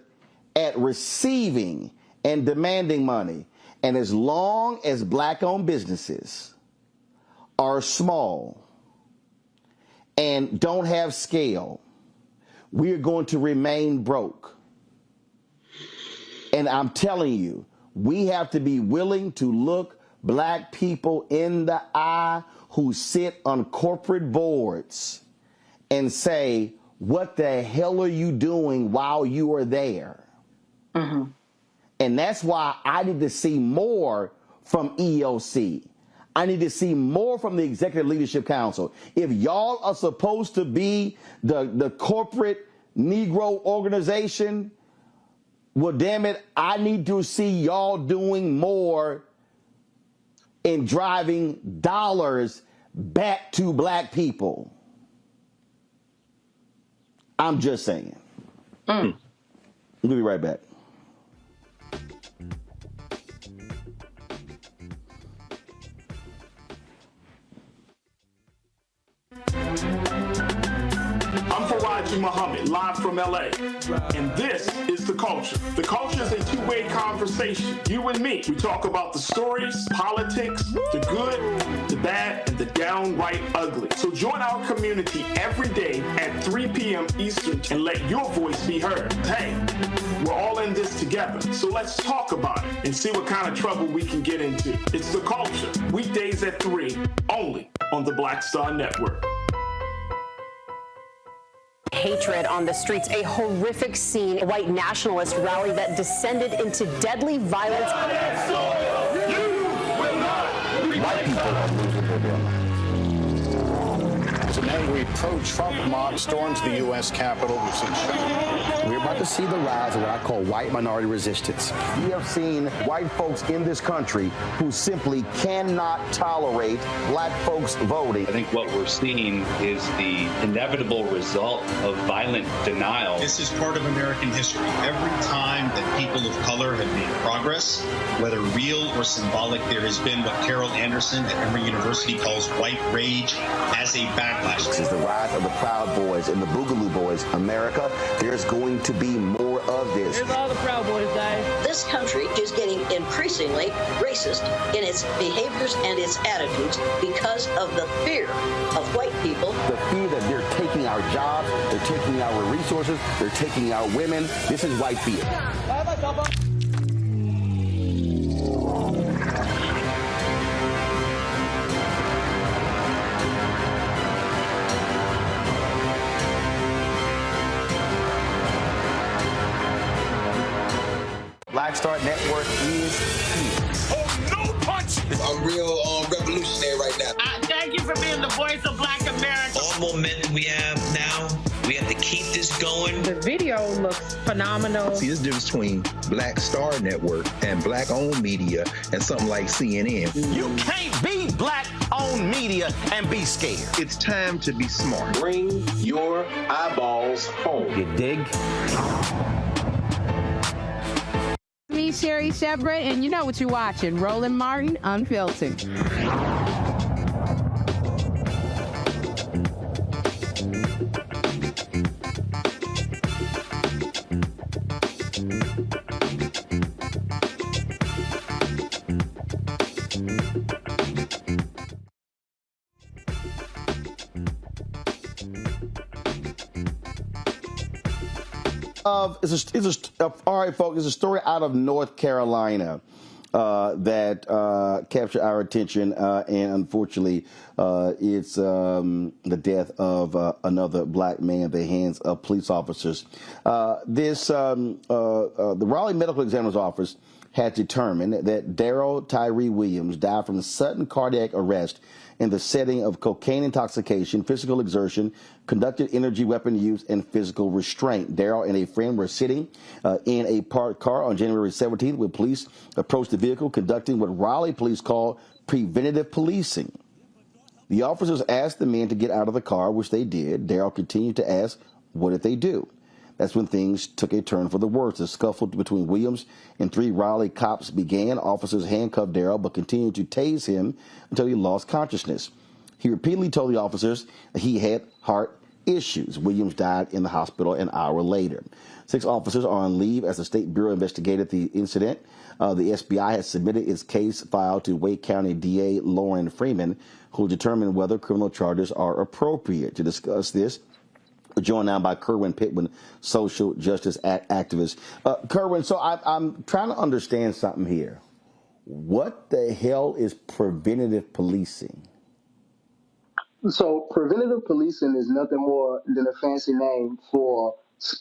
at receiving and demanding money. And as long as black-owned businesses are small and don't have scale, we're going to remain broke. And I'm telling you, we have to be willing to look black people in the eye who sit on corporate boards and say, what the hell are you doing while you are there? And that's why I need to see more from EOC. I need to see more from the Executive Leadership Council. If y'all are supposed to be the corporate Negro organization, well, damn it, I need to see y'all doing more in driving dollars back to black people. I'm just saying. We'll be right back. Muhammad, live from LA. And this is The Culture. The Culture is a two-way conversation. You and me. We talk about the stories, politics, the good, the bad, and the downright ugly. So join our community every day at 3 p.m. Eastern and let your voice be heard. Hey, we're all in this together. So let's talk about it and see what kind of trouble we can get into. It's The Culture. Weekdays at 3, only on the Black Star Network. Hatred on the streets, a horrific scene, a white nationalist rally that descended into deadly violence. White people are losing their lives. as an angry pro-Trump mob storms the U.S. Capitol. We've seen shootings. We're about to see the rise of what I call white minority resistance. We have seen white folks in this country who simply cannot tolerate black folks voting. I think what we're seeing is the inevitable result of violent denial. This is part of American history. Every time that people of color have made progress, whether real or symbolic, there has been what Carol Anderson at Emory University calls white rage as a backlash. This is the rise of the Proud Boys and the Boogaloo Boys. America, there's going to be more of this. Here's all the Proud Boys, guys. This country is getting increasingly racist in its behaviors and its attitudes because of the fear of white people. The fear that they're taking our jobs, they're taking our resources, they're taking our women. This is white fear. Black Star Network is here. Oh, no punch! I'm real revolutionary right now. Thank you for being the voice of Black America. All momentum we have now, we have to keep this going. The video looks phenomenal. See, there's a difference between Black Star Network and black-owned media and something like CNN. You can't be black-owned media and be scared. It's time to be smart. Bring your eyeballs home. You dig? Me, Terri Sewell, and you know what you're watching, Roland Martin Unfiltered. All right, folks, it's a story out of North Carolina that captured our attention, and unfortunately, it's the death of another black man at the hands of police officers. The Raleigh Medical Examiner's Office had determined that Daryl Tyree Williams died from sudden cardiac arrest in the setting of cocaine intoxication, physical exertion, conducted energy weapon use, and physical restraint. Daryl and a friend were sitting in a parked car on January 17th when police approached the vehicle, conducting what Raleigh police call preventative policing. The officers asked the men to get out of the car, which they did. Daryl continued to ask, what did they do? That's when things took a turn for the worse. The scuffle between Williams and 3 Raleigh cops began. Officers handcuffed Daryl but continued to tase him until he lost consciousness. He repeatedly told the officers that he had heart issues. Williams died in the hospital an hour later. 6 officers are on leave as the State Bureau investigated the incident. The SBI has submitted its case file to Wake County DA Lauren Freeman, who will determine whether criminal charges are appropriate. To discuss this, we're joined now by Kerwin Pittman, social justice activist. Kerwin, so I'm trying to understand something here. What the hell is preventative policing? So preventative policing is nothing more than a fancy name for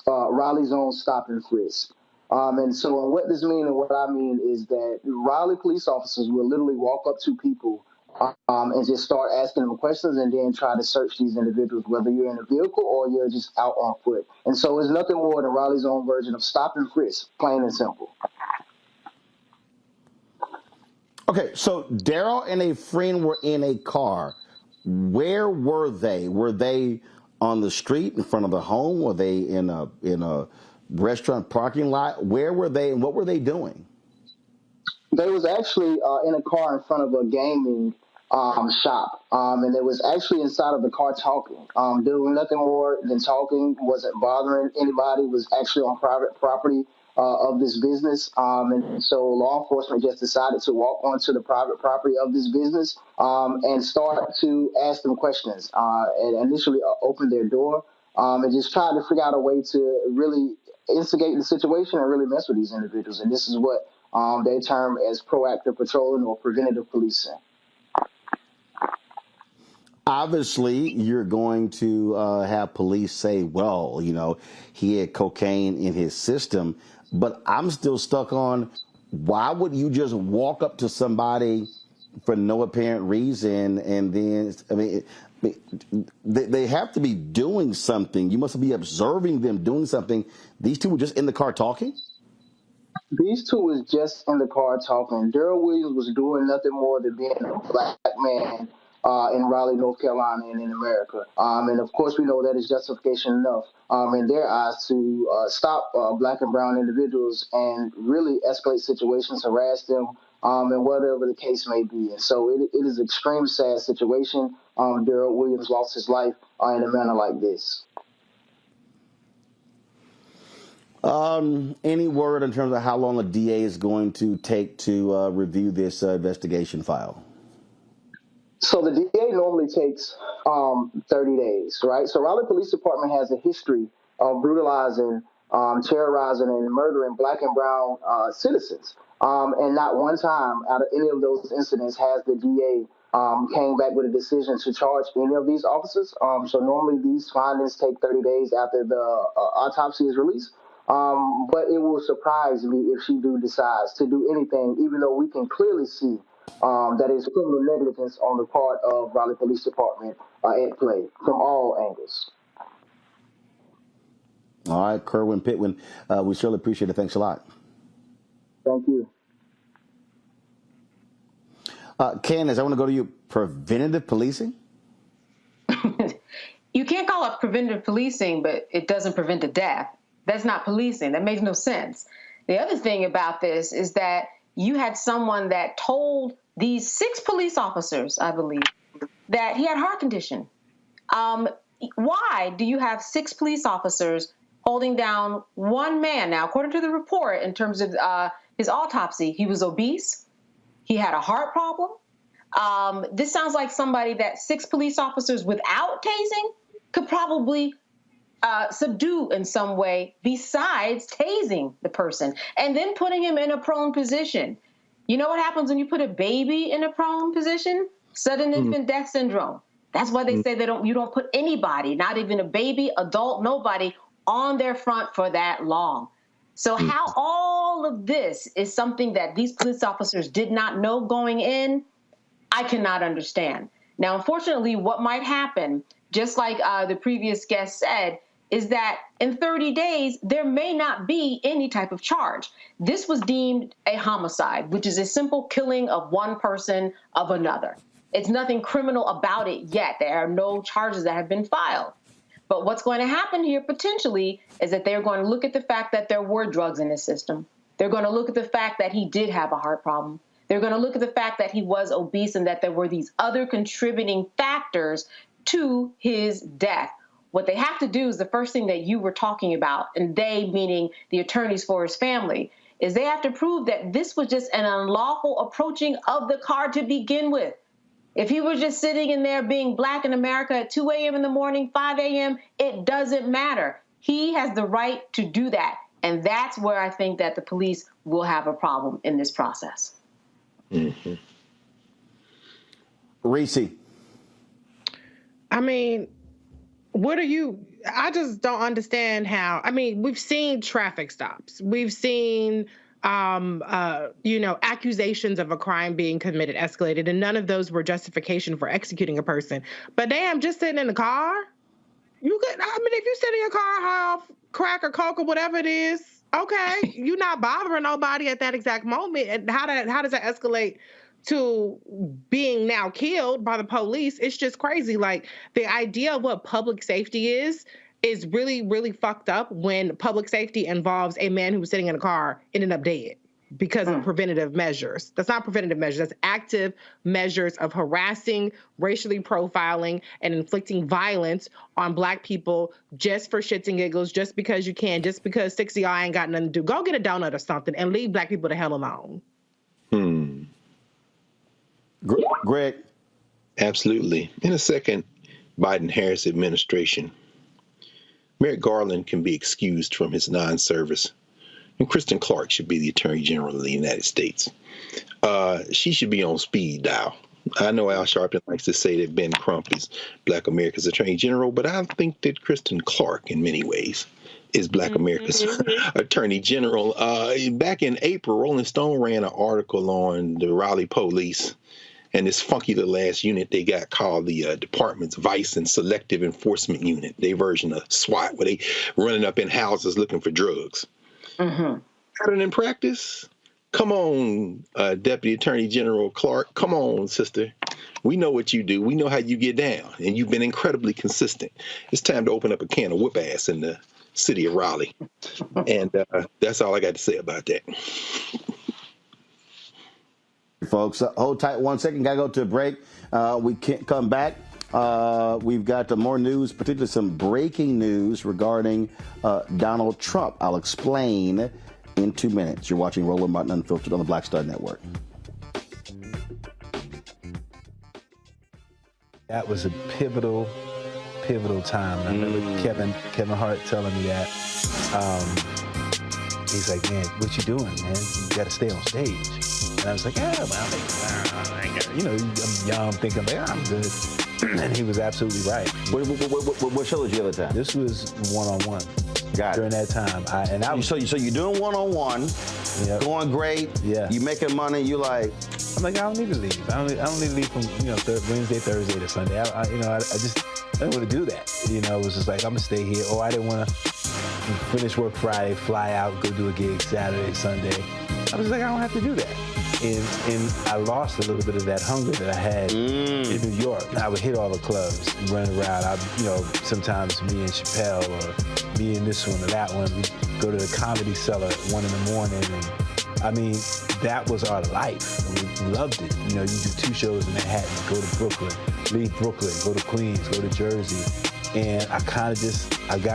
Raleigh's own stop and frisk. And so what this means and what I mean is that Raleigh police officers will literally walk up to people and just start asking them questions and then try to search these individuals, whether you're in a vehicle or you're just out on foot. And so it's nothing more than Raleigh's own version of stop and frisk, plain and simple. Okay, so Daryl and a friend were in a car. Where were they? Were they on the street in front of the home? Were they in a restaurant parking lot? Where were they and what were they doing? They was actually in a car in front of a gaming shop, and they was actually inside of the car talking, doing nothing more than talking, wasn't bothering anybody, was actually on private property of this business, and so law enforcement just decided to walk onto the private property of this business and start to ask them questions, and initially open their door and just try to figure out a way to really instigate the situation and really mess with these individuals, and this is what they term as proactive patrolling or preventative policing. Obviously, you're going to have police say, well, you know, he had cocaine in his system, but I'm still stuck on why would you just walk up to somebody for no apparent reason and then, I mean, They have to be doing something. You must be observing them doing something. These two were just in the car talking? These two was just in the car talking. Daryl Williams was doing nothing more than being a black man in Raleigh, North Carolina, and in America. And of course, we know that is justification enough in their eyes to stop black and brown individuals and really escalate situations, harass them, and whatever the case may be. And so it is an extreme sad situation. Daryl Williams lost his life in a manner like this. Any word in terms of how long a DA is going to take to review this investigation file? So the DA normally takes 30 days, right? So Raleigh Police Department has a history of brutalizing, terrorizing, and murdering black and brown citizens. And not one time out of any of those incidents has the DA came back with a decision to charge any of these officers. So normally these findings take 30 days after the autopsy is released. But it will surprise me if she decides to do anything, even though we can clearly see that is criminal negligence on the part of Raleigh Police Department at play from all angles. All right, Kerwin Pitwin, we surely appreciate it. Thanks a lot. Thank you. Candace, I want to go to you. Preventative policing? You can't call it preventative policing, but it doesn't prevent a death. That's not policing. That makes no sense. The other thing about this is that you had someone that told these 6 police officers, I believe, that he had a heart condition. Why do you have 6 police officers holding down one man? Now, according to the report, in terms of his autopsy, he was obese. He had a heart problem. This sounds like somebody that 6 police officers without tasing could probably subdue in some way besides tasing the person and then putting him in a prone position. You know what happens when you put a baby in a prone position? Sudden infant death syndrome. That's why they say you don't put anybody, not even a baby, adult, nobody, on their front for that long. So how all of this is something that these police officers did not know going in, I cannot understand. Now, unfortunately, what might happen, just like the previous guest said, is that in 30 days, there may not be any type of charge. This was deemed a homicide, which is a simple killing of one person of another. It's nothing criminal about it yet. There are no charges that have been filed. But what's going to happen here potentially is that they're going to look at the fact that there were drugs in his system. They're going to look at the fact that he did have a heart problem. They're going to look at the fact that he was obese and that there were these other contributing factors to his death. What they have to do is the first thing that you were talking about, and they meaning the attorneys for his family, is they have to prove that this was just an unlawful approaching of the car to begin with. If he was just sitting in there being black in America at 2 a.m. in the morning, 5 a.m., it doesn't matter. He has the right to do that. And that's where I think that the police will have a problem in this process. Mm-hmm. Reese. I mean, I just don't understand how, we've seen traffic stops. We've seen, accusations of a crime being committed, escalated, and none of those were justification for executing a person. But damn, just sitting in the car, if you sit in your car, high off crack or coke or whatever it is, okay, you're not bothering nobody at that exact moment. And how does that escalate to being now killed by the police? It's just crazy. Like, the idea of what public safety is really, really fucked up when public safety involves a man who was sitting in a car ended up dead because of preventative measures. That's not preventative measures. That's active measures of harassing, racially profiling, and inflicting violence on Black people just for shits and giggles, just because you can, just because 60 y'all ain't got nothing to do. Go get a donut or something and leave Black people the hell alone. Greg? Absolutely. In a second Biden-Harris administration, Merrick Garland can be excused from his non-service, and Kristen Clark should be the Attorney General of the United States. She should be on speed dial. I know Al Sharpton likes to say that Ben Crump is Black America's Attorney General, but I think that Kristen Clark, in many ways, is Black America's Attorney General. Back in April, Rolling Stone ran an article on the Raleigh police and this funky little ass unit they got called the Department's Vice and Selective Enforcement Unit, their version of SWAT, where they running up in houses looking for drugs. Mm-hmm. Pattern in practice? Come on, Deputy Attorney General Clark. Come on, sister. We know what you do. We know how you get down, and you've been incredibly consistent. It's time to open up a can of whoop ass in the city of Raleigh. And that's all I got to say about that. Folks, hold tight 1 second. Got to go to a break. We can't come back. We've got more news, particularly some breaking news regarding Donald Trump. I'll explain in 2 minutes. You're watching Roland Martin Unfiltered on the Black Star Network. That was a pivotal time. I remember Kevin Hart telling me that. He's like, man, what you doing, man? You got to stay on stage. And I was like, yeah, well, I'm young, thinking, like, I'm good. And he was absolutely right. What show did you have at the time? This was one-on-one. Got it. During that time. So you're doing one-on-one, going great. Yeah. You making money. You like. I'm like, I don't need to leave. I don't need to leave from Wednesday, Thursday to Sunday. I didn't want to do that. It was just like, I'm gonna stay here. Or I didn't want to finish work Friday, fly out, go do a gig Saturday, Sunday. I was like, I don't have to do that. And I lost a little bit of that hunger that I had in New York. I would hit all the clubs, run around. Sometimes me and Chappelle or me and this one or that one, we'd go to the Comedy Cellar at 1 a.m. And that was our life. We loved it. You do 2 shows in Manhattan, go to Brooklyn, leave Brooklyn, go to Queens, go to Jersey. And I got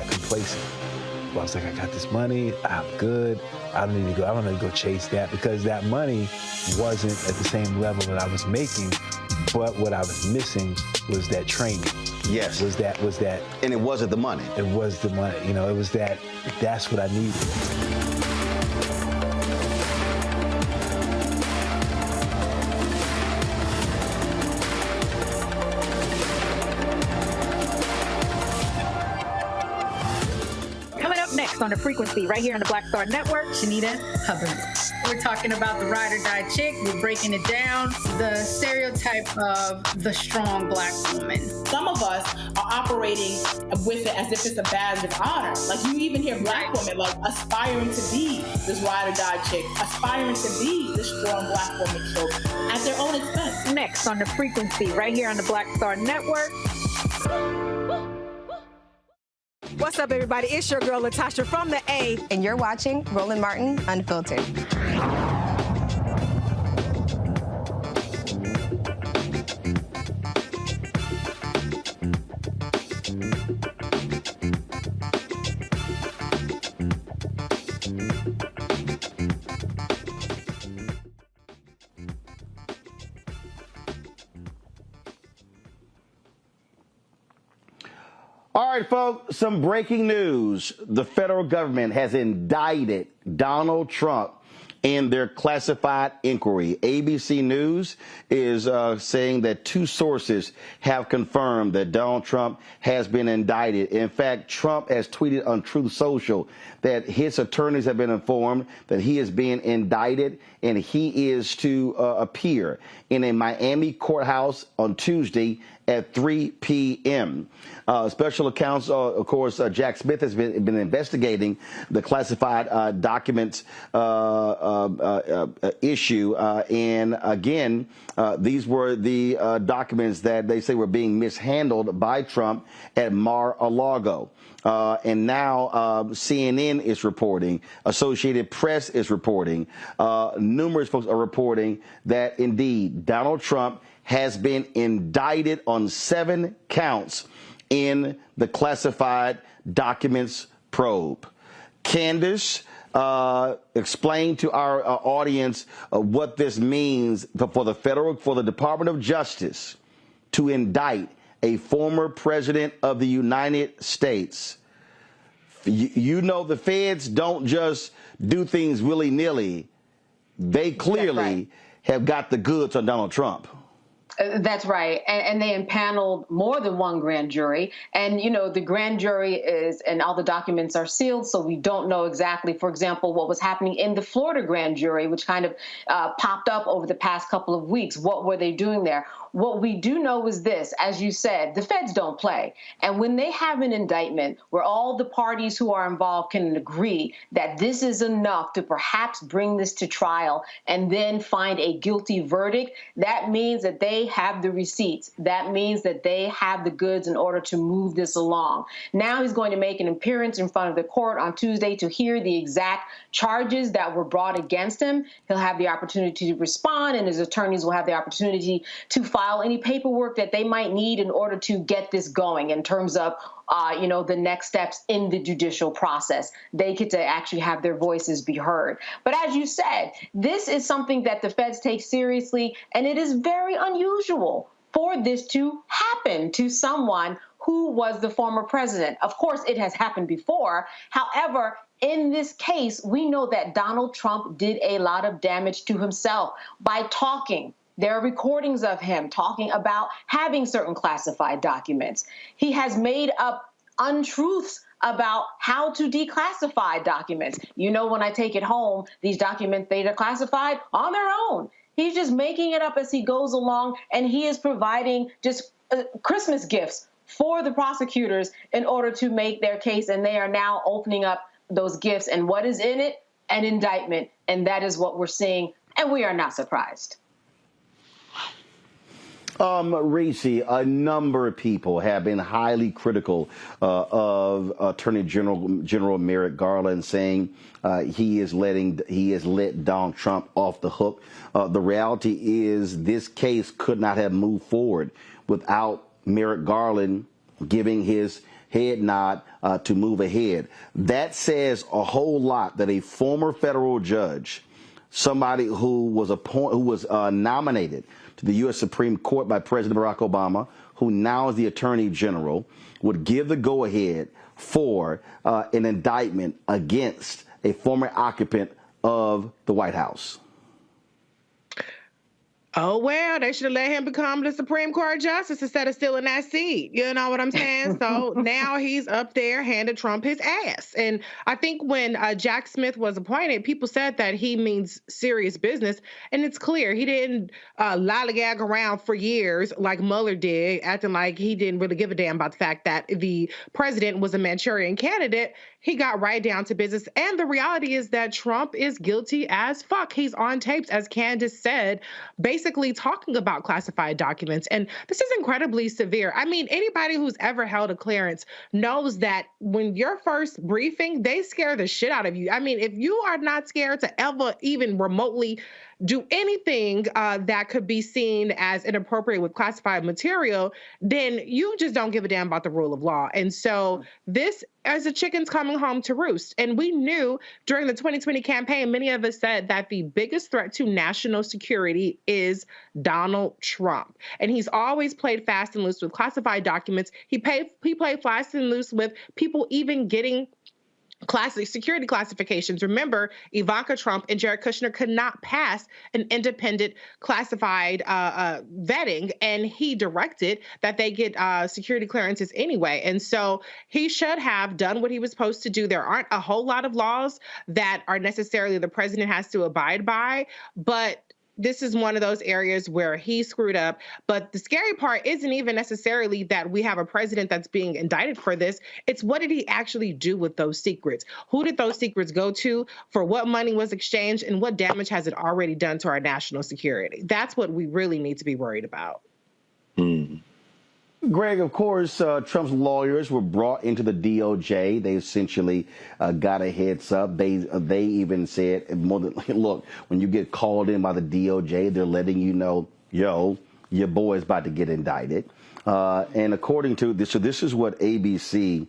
complacent. I was like, I got this money, I'm good. I don't need to go chase that, because that money wasn't at the same level that I was making, but what I was missing was that training. Yes. Was that. And it wasn't the money. It was the money. It was that's what I needed. On the frequency right here on the Black Star Network. Shanita Hubbard. We're talking about the ride or die chick. We're breaking it down. The stereotype of the strong Black woman. Some of us are operating with it as if it's a badge of honor. Like, you even hear Black women like aspiring to be this ride or die chick, aspiring to be this strong Black woman, so at their own expense. Next on the frequency right here on the Black Star Network. What's up, everybody? It's your girl, Latasha from the A. And you're watching Roland Martin Unfiltered. All right, folks, some breaking news. The federal government has indicted Donald Trump in their classified inquiry. ABC News is saying that 2 sources have confirmed that Donald Trump has been indicted. In fact, Trump has tweeted on Truth Social that his attorneys have been informed that he is being indicted and he is to appear in a Miami courthouse on Tuesday at 3 p.m. Special counsel, of course, Jack Smith has been investigating the classified documents issue. And again, these were the documents that they say were being mishandled by Trump at Mar-a-Lago. And now CNN is reporting, Associated Press is reporting, numerous folks are reporting that indeed Donald Trump has been indicted on 7 counts in the classified documents probe. Candace, explain to our audience what this means for the Department of Justice to indict a former president of the United States. The feds don't just do things willy-nilly. They clearly have got the goods on Donald Trump. That's right. And they impaneled more than one grand jury. And, the grand jury and all the documents are sealed, so we don't know exactly, for example, what was happening in the Florida grand jury, which kind of popped up over the past couple of weeks. What were they doing there? What we do know is this, as you said, the feds don't play. And when they have an indictment where all the parties who are involved can agree that this is enough to perhaps bring this to trial and then find a guilty verdict, that means that they have the receipts. That means that they have the goods in order to move this along. Now he's going to make an appearance in front of the court on Tuesday to hear the exact charges that were brought against him. He'll have the opportunity to respond, and his attorneys will have the opportunity to file any paperwork that they might need in order to get this going in terms of the next steps in the judicial process. They get to actually have their voices be heard. But as you said, this is something that the feds take seriously, and it is very unusual for this to happen to someone who was the former president. Of course, it has happened before. However, in this case, we know that Donald Trump did a lot of damage to himself by talking. There are recordings of him talking about having certain classified documents. He has made up untruths about how to declassify documents. When I take it home, these documents, they are classified on their own. He's just making it up as he goes along, and he is providing just Christmas gifts for the prosecutors in order to make their case, and they are now opening up those gifts. And what is in it? An indictment, and that is what we're seeing, and we are not surprised. Reese, a number of people have been highly critical of Attorney General Merrick Garland, saying he has let Donald Trump off the hook. The reality is this case could not have moved forward without Merrick Garland giving his head nod to move ahead. That says a whole lot that a former federal judge, somebody who was nominated to the U.S. Supreme Court by President Barack Obama, who now is the Attorney General, would give the go-ahead for an indictment against a former occupant of the White House. Oh, well, they should have let him become the Supreme Court justice instead of stealing that seat. You know what I'm saying? So now he's up there handing Trump his ass. And I think when Jack Smith was appointed, people said that he means serious business. And it's clear he didn't lollygag around for years like Mueller did, acting like he didn't really give a damn about the fact that the president was a Manchurian candidate. He got right down to business. And the reality is that Trump is guilty as fuck. He's on tapes, as Candace said, basically talking about classified documents. And this is incredibly severe. I mean, anybody who's ever held a clearance knows that when your first briefing, they scare the shit out of you. I mean, if you are not scared to ever even remotely do anything that could be seen as inappropriate with classified material, then you just don't give a damn about the rule of law. And so this is a chicken's coming home to roost. And we knew during the 2020 campaign, many of us said that the biggest threat to national security is Donald Trump. And he's always played fast and loose with classified documents. He played fast and loose with people even getting classic security classifications. Remember, Ivanka Trump and Jared Kushner could not pass an independent classified vetting, and he directed that they get security clearances anyway. And so he should have done what he was supposed to do. There aren't a whole lot of laws that are necessarily the president has to abide by, but this is one of those areas where he screwed up. But the scary part isn't even necessarily that we have a president that's being indicted for this. It's what did he actually do with those secrets? Who did those secrets go to? For what money was exchanged? And what damage has it already done to our national security? That's what we really need to be worried about. Greg, of course, Trump's lawyers were brought into the DOJ. They essentially got a heads up. They even said, more than, look, when you get called in by the DOJ, they're letting you know, yo, your boy is about to get indicted. And according to this, so this is what ABC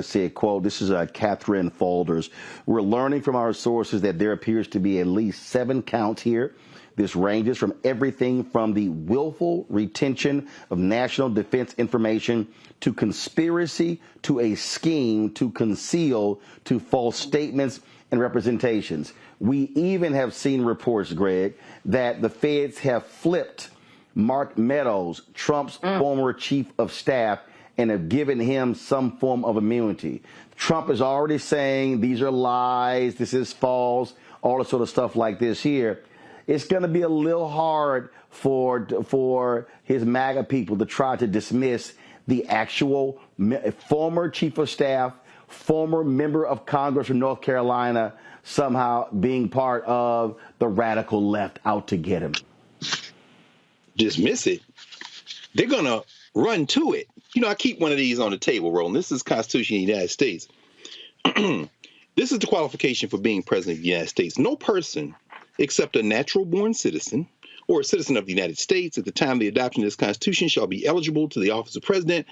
said, quote, this is Catherine Faulders. We're learning from our sources that there appears to be at least 7 counts here. This ranges from everything from the willful retention of national defense information to conspiracy to a scheme to conceal to false statements and representations. We even have seen reports, Greg, that the feds have flipped Mark Meadows, Trump's former chief of staff, and have given him some form of immunity. Trump is already saying these are lies, this is false, all the sort of stuff like this here. It's going to be a little hard for his MAGA people to try to dismiss the actual former chief of staff, former member of Congress from North Carolina, somehow being part of the radical left out to get him. Dismiss it. They're going to run to it. You know, I keep one of these on the table, Roland. This is the Constitution of the United States. This is the qualification for being president of the United States. No person except a natural-born citizen or a citizen of the United States at the time of the adoption of this Constitution shall be eligible to the office of president.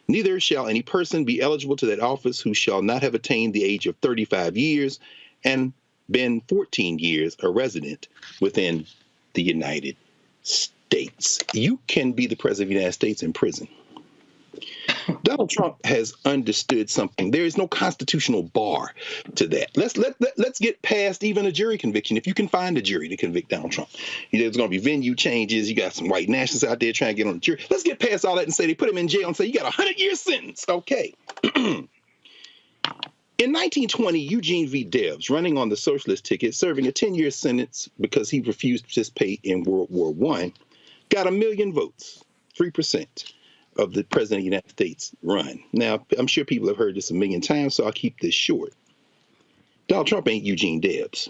Neither shall any person be eligible to that office who shall not have attained the age of 35 years and been 14 years a resident within the United States. You can be the president of the United States in prison. Donald Trump has understood something. There is no constitutional bar to that. Let's get past even a jury conviction. If you can find a jury to convict Donald Trump, there's going to be venue changes. You got some white nationalists out there trying to get on the jury. Let's get past all that and say they put him in jail and say you got a 100-year sentence. Okay. In 1920, Eugene V. Debs, running on the socialist ticket, serving a 10-year sentence because he refused to participate in World War I, got 1 million votes, 3%. Of the president of the United States run. Now, I'm sure people have heard this 1 million times, so I'll keep this short. Donald Trump ain't Eugene Debs.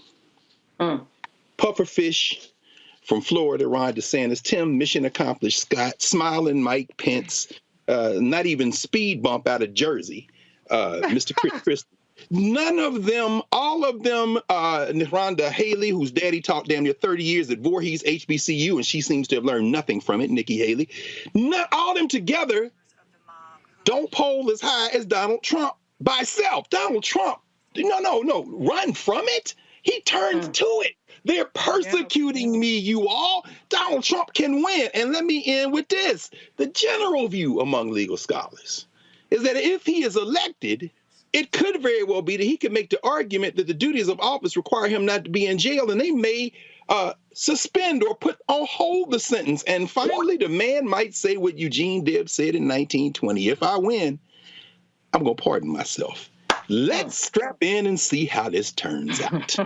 Pufferfish from Florida, Ron DeSantis, Tim, mission accomplished, Scott, smiling Mike Pence, not even speed bump out of Jersey, Mr. Chris Christie. None of them, all of them, Rhonda Haley, whose daddy taught damn near 30 years at Voorhees HBCU, and she seems to have learned nothing from it, Nikki Haley. Not all of them together don't poll as high as Donald Trump by self. Donald Trump, no, run from it. He turns to it. They're persecuting me, you all. Donald Trump can win. And let me end with this. The general view among legal scholars is that if he is elected, it could very well be that he could make the argument that the duties of office require him not to be in jail, and they may suspend or put on hold the sentence. And finally, the man might say what Eugene Debs said in 1920, if I win, I'm going to pardon myself. Let's strap in and see how this turns out.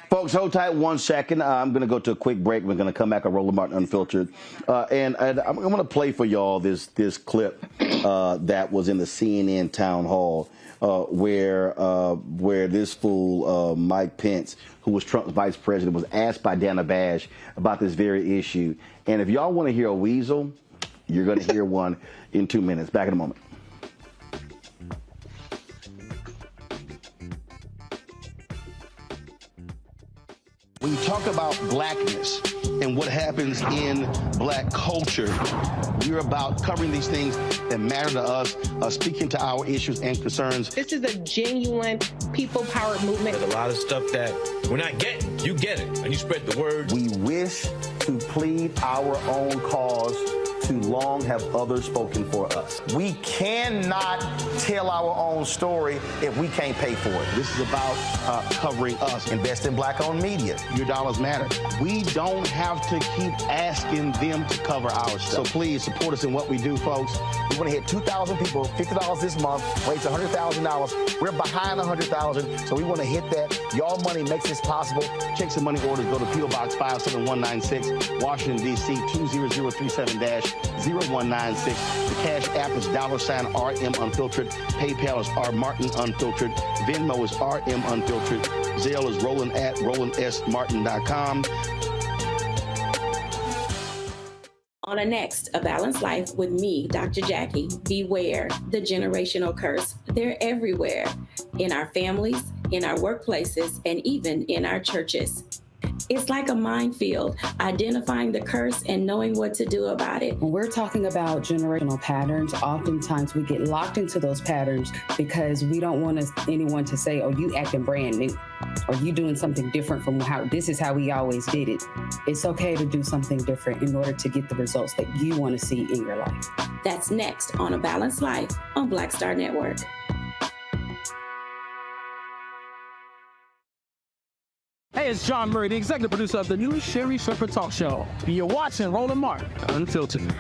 Folks, hold tight 1 second. I'm going to go to a quick break. We're going to come back on Roland Martin Unfiltered. And I'm going to play for y'all this clip that was in the CNN town hall where this fool, Mike Pence, who was Trump's vice president, was asked by Dana Bash about this very issue. And if y'all want to hear a weasel, you're going to hear one in 2 minutes. Back in a moment. When you talk about blackness and what happens in black culture, we're about covering these things that matter to us, speaking to our issues and concerns. This is a genuine people-powered movement. There's a lot of stuff that we're not getting. You get it, and you spread the word. We wish to plead our own cause. Too long have others spoken for us. We cannot tell our own story if we can't pay for it. This is about covering us. Invest in black-owned media. Your dollars matter. We don't have to keep asking them to cover our stuff. So please support us in what we do, folks. We want to hit 2,000 people, $50 this month, raise $100,000. We're behind 100,000, so we want to hit that. Y'all money makes this possible. Checks and money orders go to P.O. Box 57196, Washington, D.C. 20037-0196. The Cash App is $RM Unfiltered. PayPal is R Martin Unfiltered. Venmo is RM Unfiltered. Zelle is Roland at RolandSMartin.com. On a next, A Balanced Life with me, Dr. Jackie. Beware the generational curse. They're everywhere, in our families, in our workplaces, and even in our churches. It's like a minefield, identifying the curse and knowing what to do about it. When we're talking about generational patterns, oftentimes we get locked into those patterns because we don't want anyone to say, oh, you acting brand new, or you doing something different from how this is how we always did it. It's okay to do something different in order to get the results that you want to see in your life. That's next on A Balanced Life on Black Star Network. is John Murray, the executive producer of the new Sherry Shepherd Talk Show. You're watching Roland Martin Unfiltered.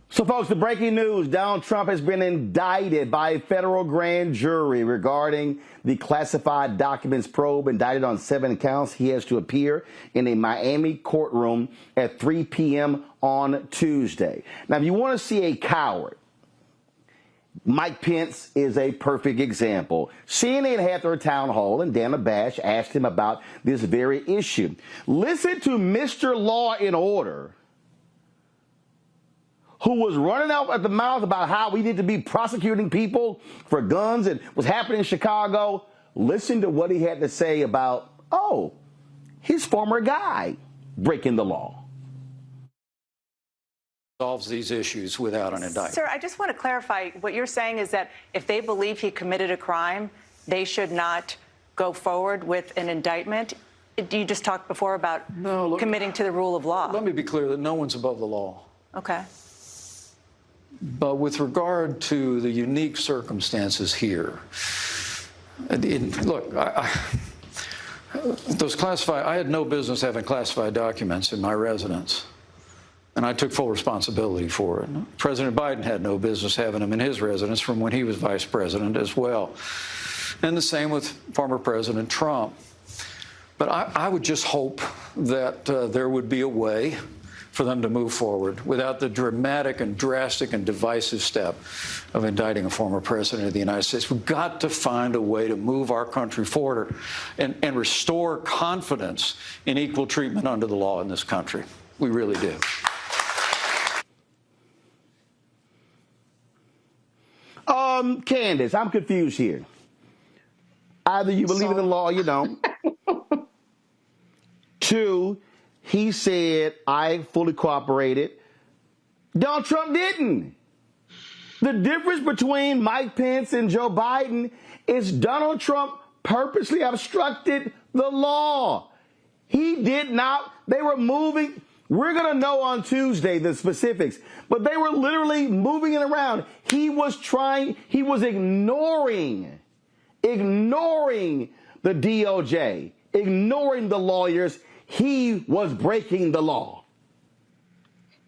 So, folks, the breaking news, Donald Trump has been indicted by a federal grand jury regarding the classified documents probe. Indicted on 7 counts. He has to appear in a Miami courtroom at 3 p.m. on Tuesday. Now, if you want to see a coward, Mike Pence is a perfect example. CNN had their town hall, and Dana Bash asked him about this very issue. Listen to Mr. Law and Order, who was running out at the mouth about how we need to be prosecuting people for guns and what's happening in Chicago. Listen to what he had to say about, his former guy breaking the law. Solves these issues without an indictment. Sir, I just want to clarify. What you're saying is that if they believe he committed a crime, they should not go forward with an indictment. You just talked before about committing to the rule of law. Let me be clear that no one's above the law. Okay. But with regard to the unique circumstances here, look, I had no business having classified documents in my residence, and I took full responsibility for it. President Biden had no business having them in his residence from when he was vice president as well. And the same with former President Trump. But I would just hope that there would be a way for them to move forward without the dramatic and drastic and divisive step of indicting a former president of the United States. We've got to find a way to move our country forward and restore confidence in equal treatment under the law in this country. We really do. Candace, I'm confused here. Either you believe in the law or you don't. 2, he said, I fully cooperated. Donald Trump didn't. The difference between Mike Pence and Joe Biden is Donald Trump purposely obstructed the law. He did not. They were moving. We're going to know on Tuesday the specifics, but they were literally moving it around. He was ignoring the DOJ, ignoring the lawyers. He was breaking the law.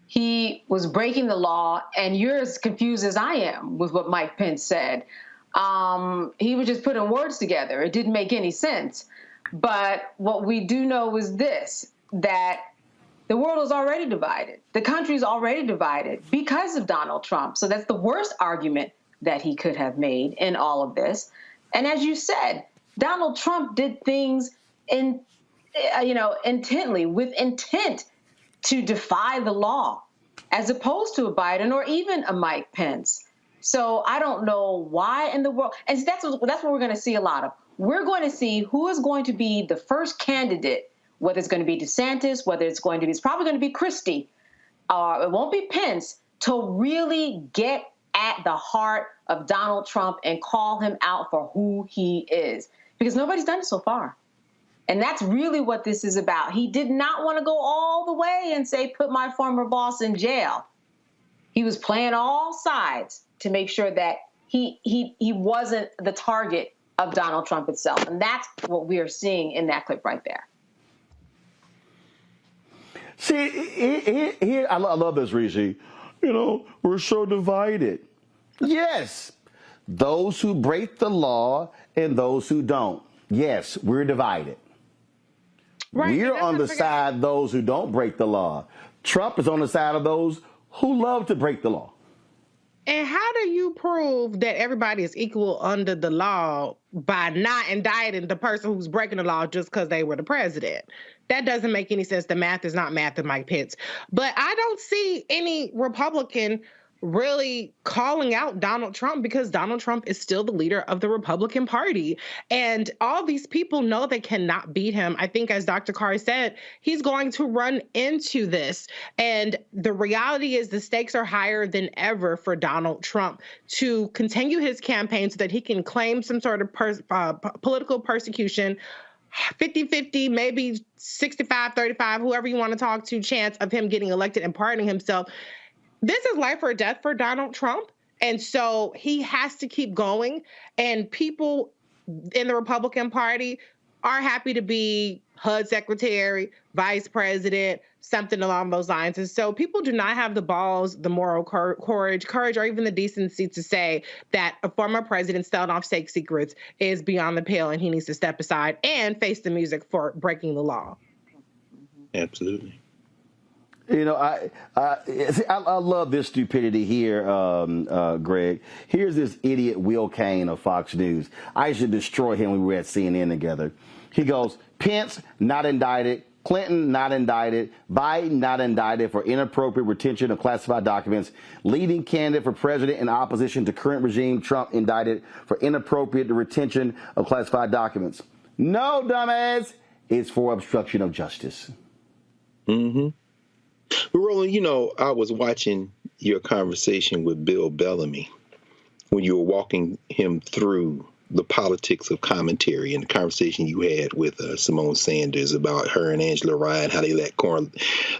He was breaking the law, and you're as confused as I am with what Mike Pence said. He was just putting words together. It didn't make any sense. But what we do know is this, that the world is already divided. The country is already divided because of Donald Trump. So that's the worst argument that he could have made in all of this. And as you said, Donald Trump did things intently, with intent to defy the law, as opposed to a Biden or even a Mike Pence. So I don't know why in the world, and that's what we're going to see a lot of. We're going to see who is going to be the first candidate, whether it's going to be DeSantis, it's probably going to be Christie, it won't be Pence, to really get at the heart of Donald Trump and call him out for who he is, because nobody's done it so far. And that's really what this is about. He did not want to go all the way and say, put my former boss in jail. He was playing all sides to make sure that he wasn't the target of Donald Trump itself. And that's what we are seeing in that clip right there. See, here I love this, Rishi. We're so divided. Yes, those who break the law and those who don't. Yes, we're divided. Right, we're on the side of those who don't break the law. Trump is on the side of those who love to break the law. And how do you prove that everybody is equal under the law by not indicting the person who's breaking the law just because they were the president? That doesn't make any sense. The math is not math in Mike Pence. But I don't see any Republican really calling out Donald Trump because Donald Trump is still the leader of the Republican Party. And all these people know they cannot beat him. I think, as Dr. Carr said, he's going to run into this. And the reality is the stakes are higher than ever for Donald Trump to continue his campaign so that he can claim some sort of political persecution, 50-50, maybe 65-35, whoever you want to talk to, chance of him getting elected and pardoning himself. This is life or death for Donald Trump. And so he has to keep going. And people in the Republican Party are happy to be HUD secretary, vice president, something along those lines. And so people do not have the balls, the moral courage, or even the decency to say that a former president selling off state secrets is beyond the pale and he needs to step aside and face the music for breaking the law. Absolutely. You know, I love this stupidity here, Greg. Here's this idiot Will Cain of Fox News. I should destroy him when we were at CNN together. He goes, Pence not indicted, Clinton not indicted, Biden not indicted for inappropriate retention of classified documents, leading candidate for president in opposition to current regime Trump indicted for inappropriate retention of classified documents. No, dumbass, it's for obstruction of justice. Mm-hmm. But Roland, you know, I was watching your conversation with Bill Bellamy when you were walking him through the politics of commentary and the conversation you had with Simone Sanders about her and Angela Ryan, how they let Corey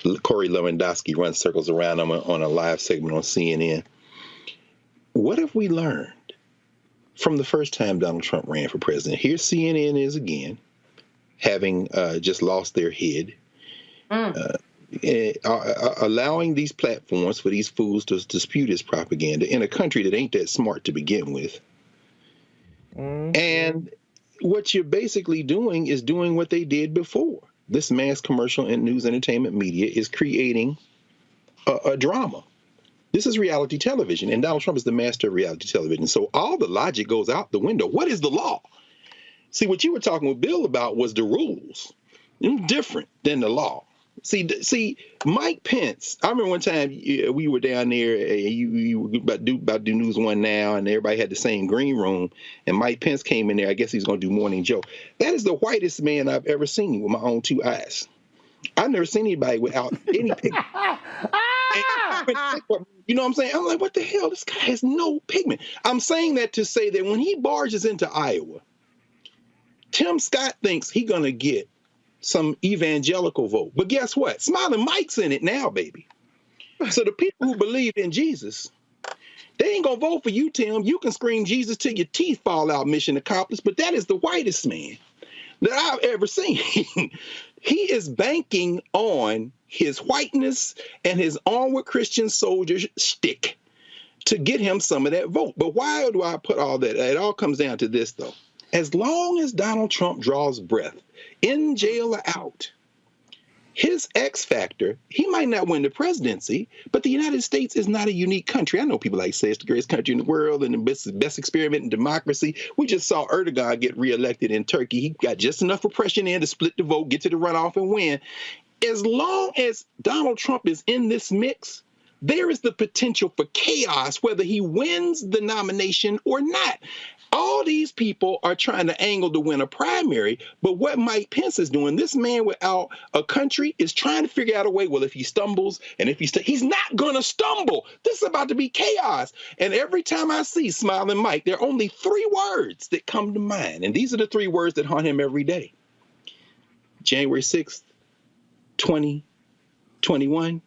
Lewandowski run circles around them on a live segment on CNN. What have we learned from the first time Donald Trump ran for president? Here CNN is again, having just lost their head. Allowing these platforms for these fools to dispute his propaganda in a country that ain't that smart to begin with. And what you're basically doing is doing what they did before. This mass commercial and news entertainment media is creating a drama. This is reality television, and Donald Trump is the master of reality television. So all the logic goes out the window. What is the law? See, what you were talking with Bill about was the rules. Different than the law. See, Mike Pence. I remember one time we were down there. You were about to do News One Now, and everybody had the same green room. And Mike Pence came in there. I guess he's going to do Morning Joe. That is the whitest man I've ever seen with my own two eyes. I've never seen anybody without any pigment. You know what I'm saying? I'm like, what the hell? This guy has no pigment. I'm saying that to say that when he barges into Iowa, Tim Scott thinks he's going to get some evangelical vote. But guess what? Smiling Mike's in it now, baby. So the people who believe in Jesus, they ain't going to vote for you, Tim. You can scream Jesus till your teeth fall out, mission accomplished. But that is the whitest man that I've ever seen. He is banking on his whiteness and his onward Christian soldier shtick to get him some of that vote. But why do I put all that? It all comes down to this, though. As long as Donald Trump draws breath, in jail or out, his X factor, he might not win the presidency, but the United States is not a unique country. I know people like say it's the greatest country in the world and the best experiment in democracy. We just saw Erdogan get reelected in Turkey. He got just enough oppression in to split the vote, get to the runoff and win. As long as Donald Trump is in this mix, there is the potential for chaos, whether he wins the nomination or not. All these people are trying to angle to win a primary, but what Mike Pence is doing, this man without a country is trying to figure out a way, well, if he stumbles and if he's not going to stumble. This is about to be chaos. And every time I see Smiling Mike, there are only three words that come to mind. And these are the three words that haunt him every day. January 6th, 2021,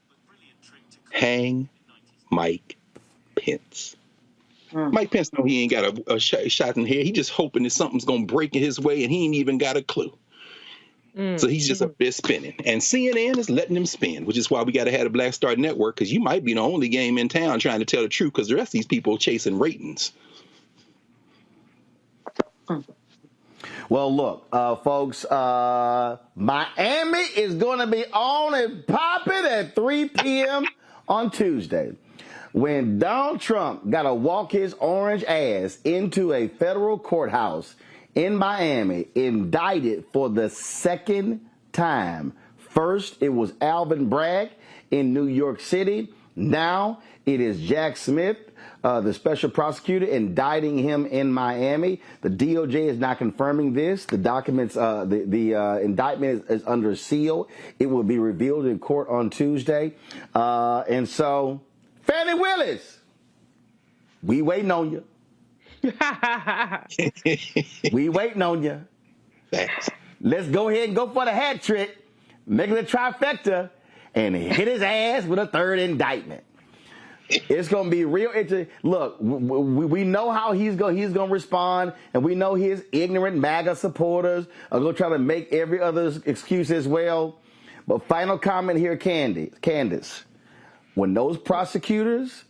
hang Mike Pence. Mike Pence know he ain't got a shot in here. He just hoping that something's going to break in his way, and he ain't even got a clue. So he's just up there spinning. And CNN is letting him spin, which is why we got to have the Black Star Network, because you might be the only game in town trying to tell the truth, because the rest of these people are chasing ratings. Well, look, folks, Miami is going to be on and popping at 3 p.m. on Tuesday, when Donald Trump got to walk his orange ass into a federal courthouse in Miami, indicted for the second time. First, it was Alvin Bragg in New York City. Now it is Jack Smith, the special prosecutor, indicting him in Miami. The DOJ is not confirming this. The documents, the indictment is under seal. It will be revealed in court on Tuesday. And so, Fannie Willis, we waiting on you. We waiting on you. Let's go ahead and go for the hat trick, make it a trifecta, and hit his ass with a third indictment. It's going to be real interesting. Look, we know how he's going to respond, and we know his ignorant MAGA supporters are going to try to make every other excuse as well. But final comment here, Candace. When those prosecutors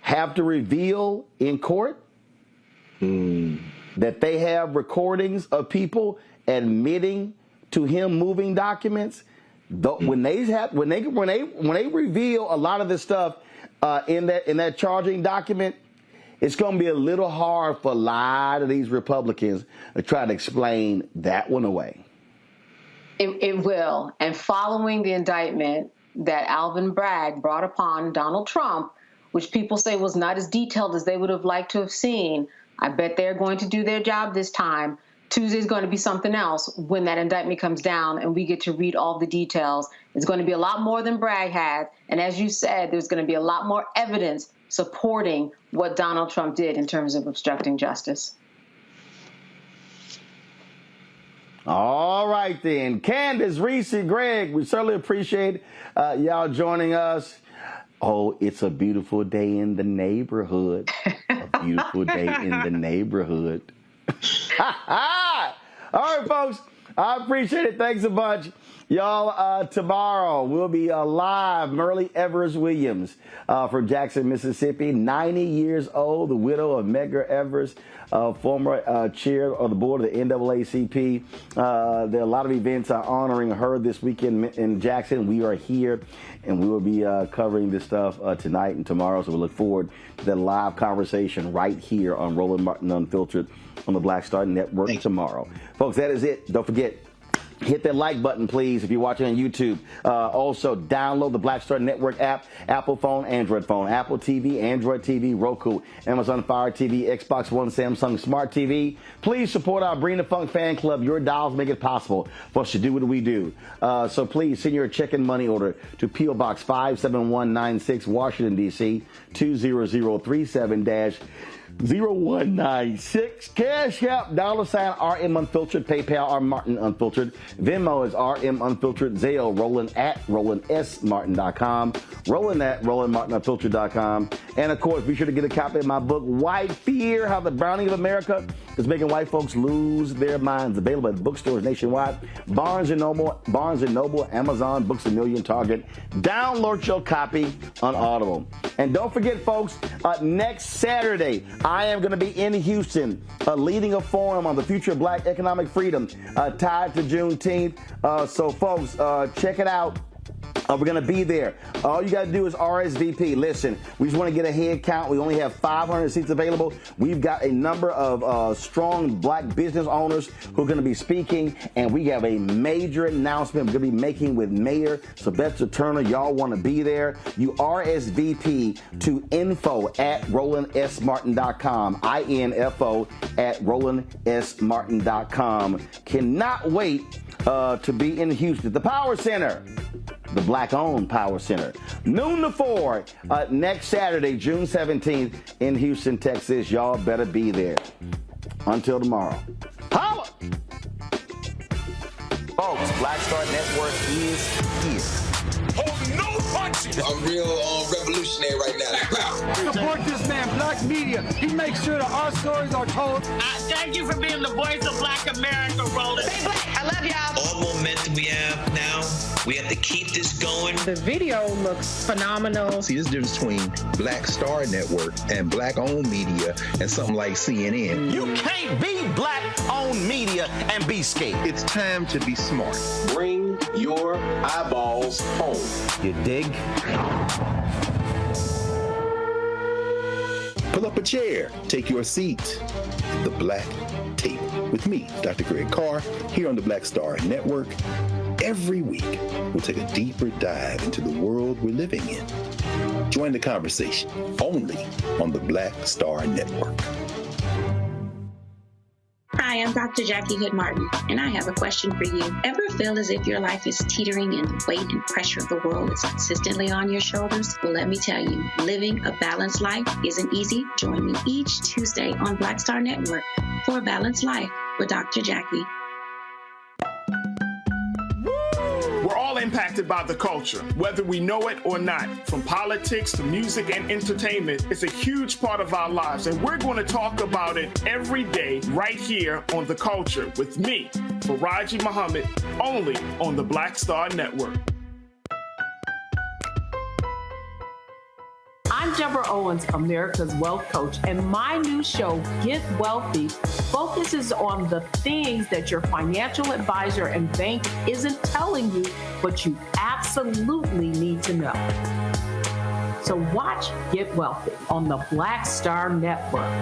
have to reveal in court that they have recordings of people admitting to him moving documents, when they reveal a lot of this stuff in that charging document, it's going to be a little hard for a lot of these Republicans to try to explain that one away. It will. And following the indictment that Alvin Bragg brought upon Donald Trump, which people say was not as detailed as they would have liked to have seen, I bet they're going to do their job this time. Tuesday's going to be something else when that indictment comes down and we get to read all the details. It's going to be a lot more than Bragg had. And as you said, there's going to be a lot more evidence supporting what Donald Trump did in terms of obstructing justice. All right, then. Candace, Reese, Greg, we certainly appreciate y'all joining us. Oh, it's a beautiful day in the neighborhood. A beautiful day in the neighborhood. All right, folks. I appreciate it. Thanks a bunch. Y'all, tomorrow we'll be live. Merle Evers Williams from Jackson, Mississippi, 90 years old, the widow of Medgar Evers, former chair of the board of the NAACP. There are a lot of events honoring her this weekend in Jackson. We are here, and we will be covering this stuff tonight and tomorrow. So we look forward to that live conversation right here on Roland Martin Unfiltered on the Black Star Network tomorrow. Folks, that is it. Don't forget, hit that like button, please, if you're watching on YouTube. Also, download the Black Star Network app, Apple phone, Android phone, Apple TV, Android TV, Roku, Amazon Fire TV, Xbox One, Samsung Smart TV. Please support our Bring the Funk fan club. Your dollars make it possible for us to do what we do. So please send your check and money order to P.O. Box 57196, Washington, D.C., 20037-0196. Cash App, $RM Unfiltered, PayPal, R Martin Unfiltered, Venmo is RM Unfiltered, Zelle, Roland at RolandSMartin.com, Roland at RolandMartinUnfiltered.com, and of course, be sure to get a copy of my book, White Fear: How the Browning of America is Making White Folks Lose Their Minds. Available at bookstores nationwide, Barnes & Noble, Amazon, Books A Million, Target. Download your copy on Audible. And don't forget, folks, next Saturday, I am going to be in Houston leading a forum on the future of black economic freedom tied to Juneteenth. So, folks, check it out. We're going to be there. All you got to do is RSVP. Listen, we just want to get a head count. We only have 500 seats available. We've got a number of strong black business owners who are going to be speaking, and we have a major announcement we're going to be making with Mayor Sylvester Turner. Y'all want to be there. You RSVP to info@RolandSMartin.com, info@RolandSMartin.com. Cannot wait to be in Houston, the Power Center. The Black-owned Power Center. Noon to 4 next Saturday, June 17th in Houston, Texas. Y'all better be there. Until tomorrow. Holla! Folks, Black Star Network is here. Oh, no punches! I'm real revolutionary right now. Support this man, Black Media. He makes sure that our stories are told. Thank you for being the voice of Black America, Roland. Stay black. I love y'all. All momentum we have now, we have to keep this going. The video looks phenomenal. See, this difference between Black Star Network and black-owned media and something like CNN. You can't be black-owned media and be scared. It's time to be smart. Bring your eyeballs home. You dig? Pull up a chair. Take your seat. The Black Table with me, Dr. Greg Carr, here on the Black Star Network. Every week, we'll take a deeper dive into the world we're living in. Join the conversation only on the Black Star Network. Hi, I'm Dr. Jackie Hood Martin, and I have a question for you. Ever feel as if your life is teetering and the weight and pressure of the world is consistently on your shoulders? Well, let me tell you, living a balanced life isn't easy. Join me each Tuesday on Black Star Network for A Balanced Life with Dr. Jackie. We're all impacted by the culture, whether we know it or not. From politics to music and entertainment, it's a huge part of our lives, and we're going to talk about it every day right here on The Culture with me, Faraji Muhammad, only on the Black Star Network. I'm Deborah Owens, America's Wealth Coach, and my new show, Get Wealthy, focuses on the things that your financial advisor and bank isn't telling you, but you absolutely need to know. So watch Get Wealthy on the Black Star Network.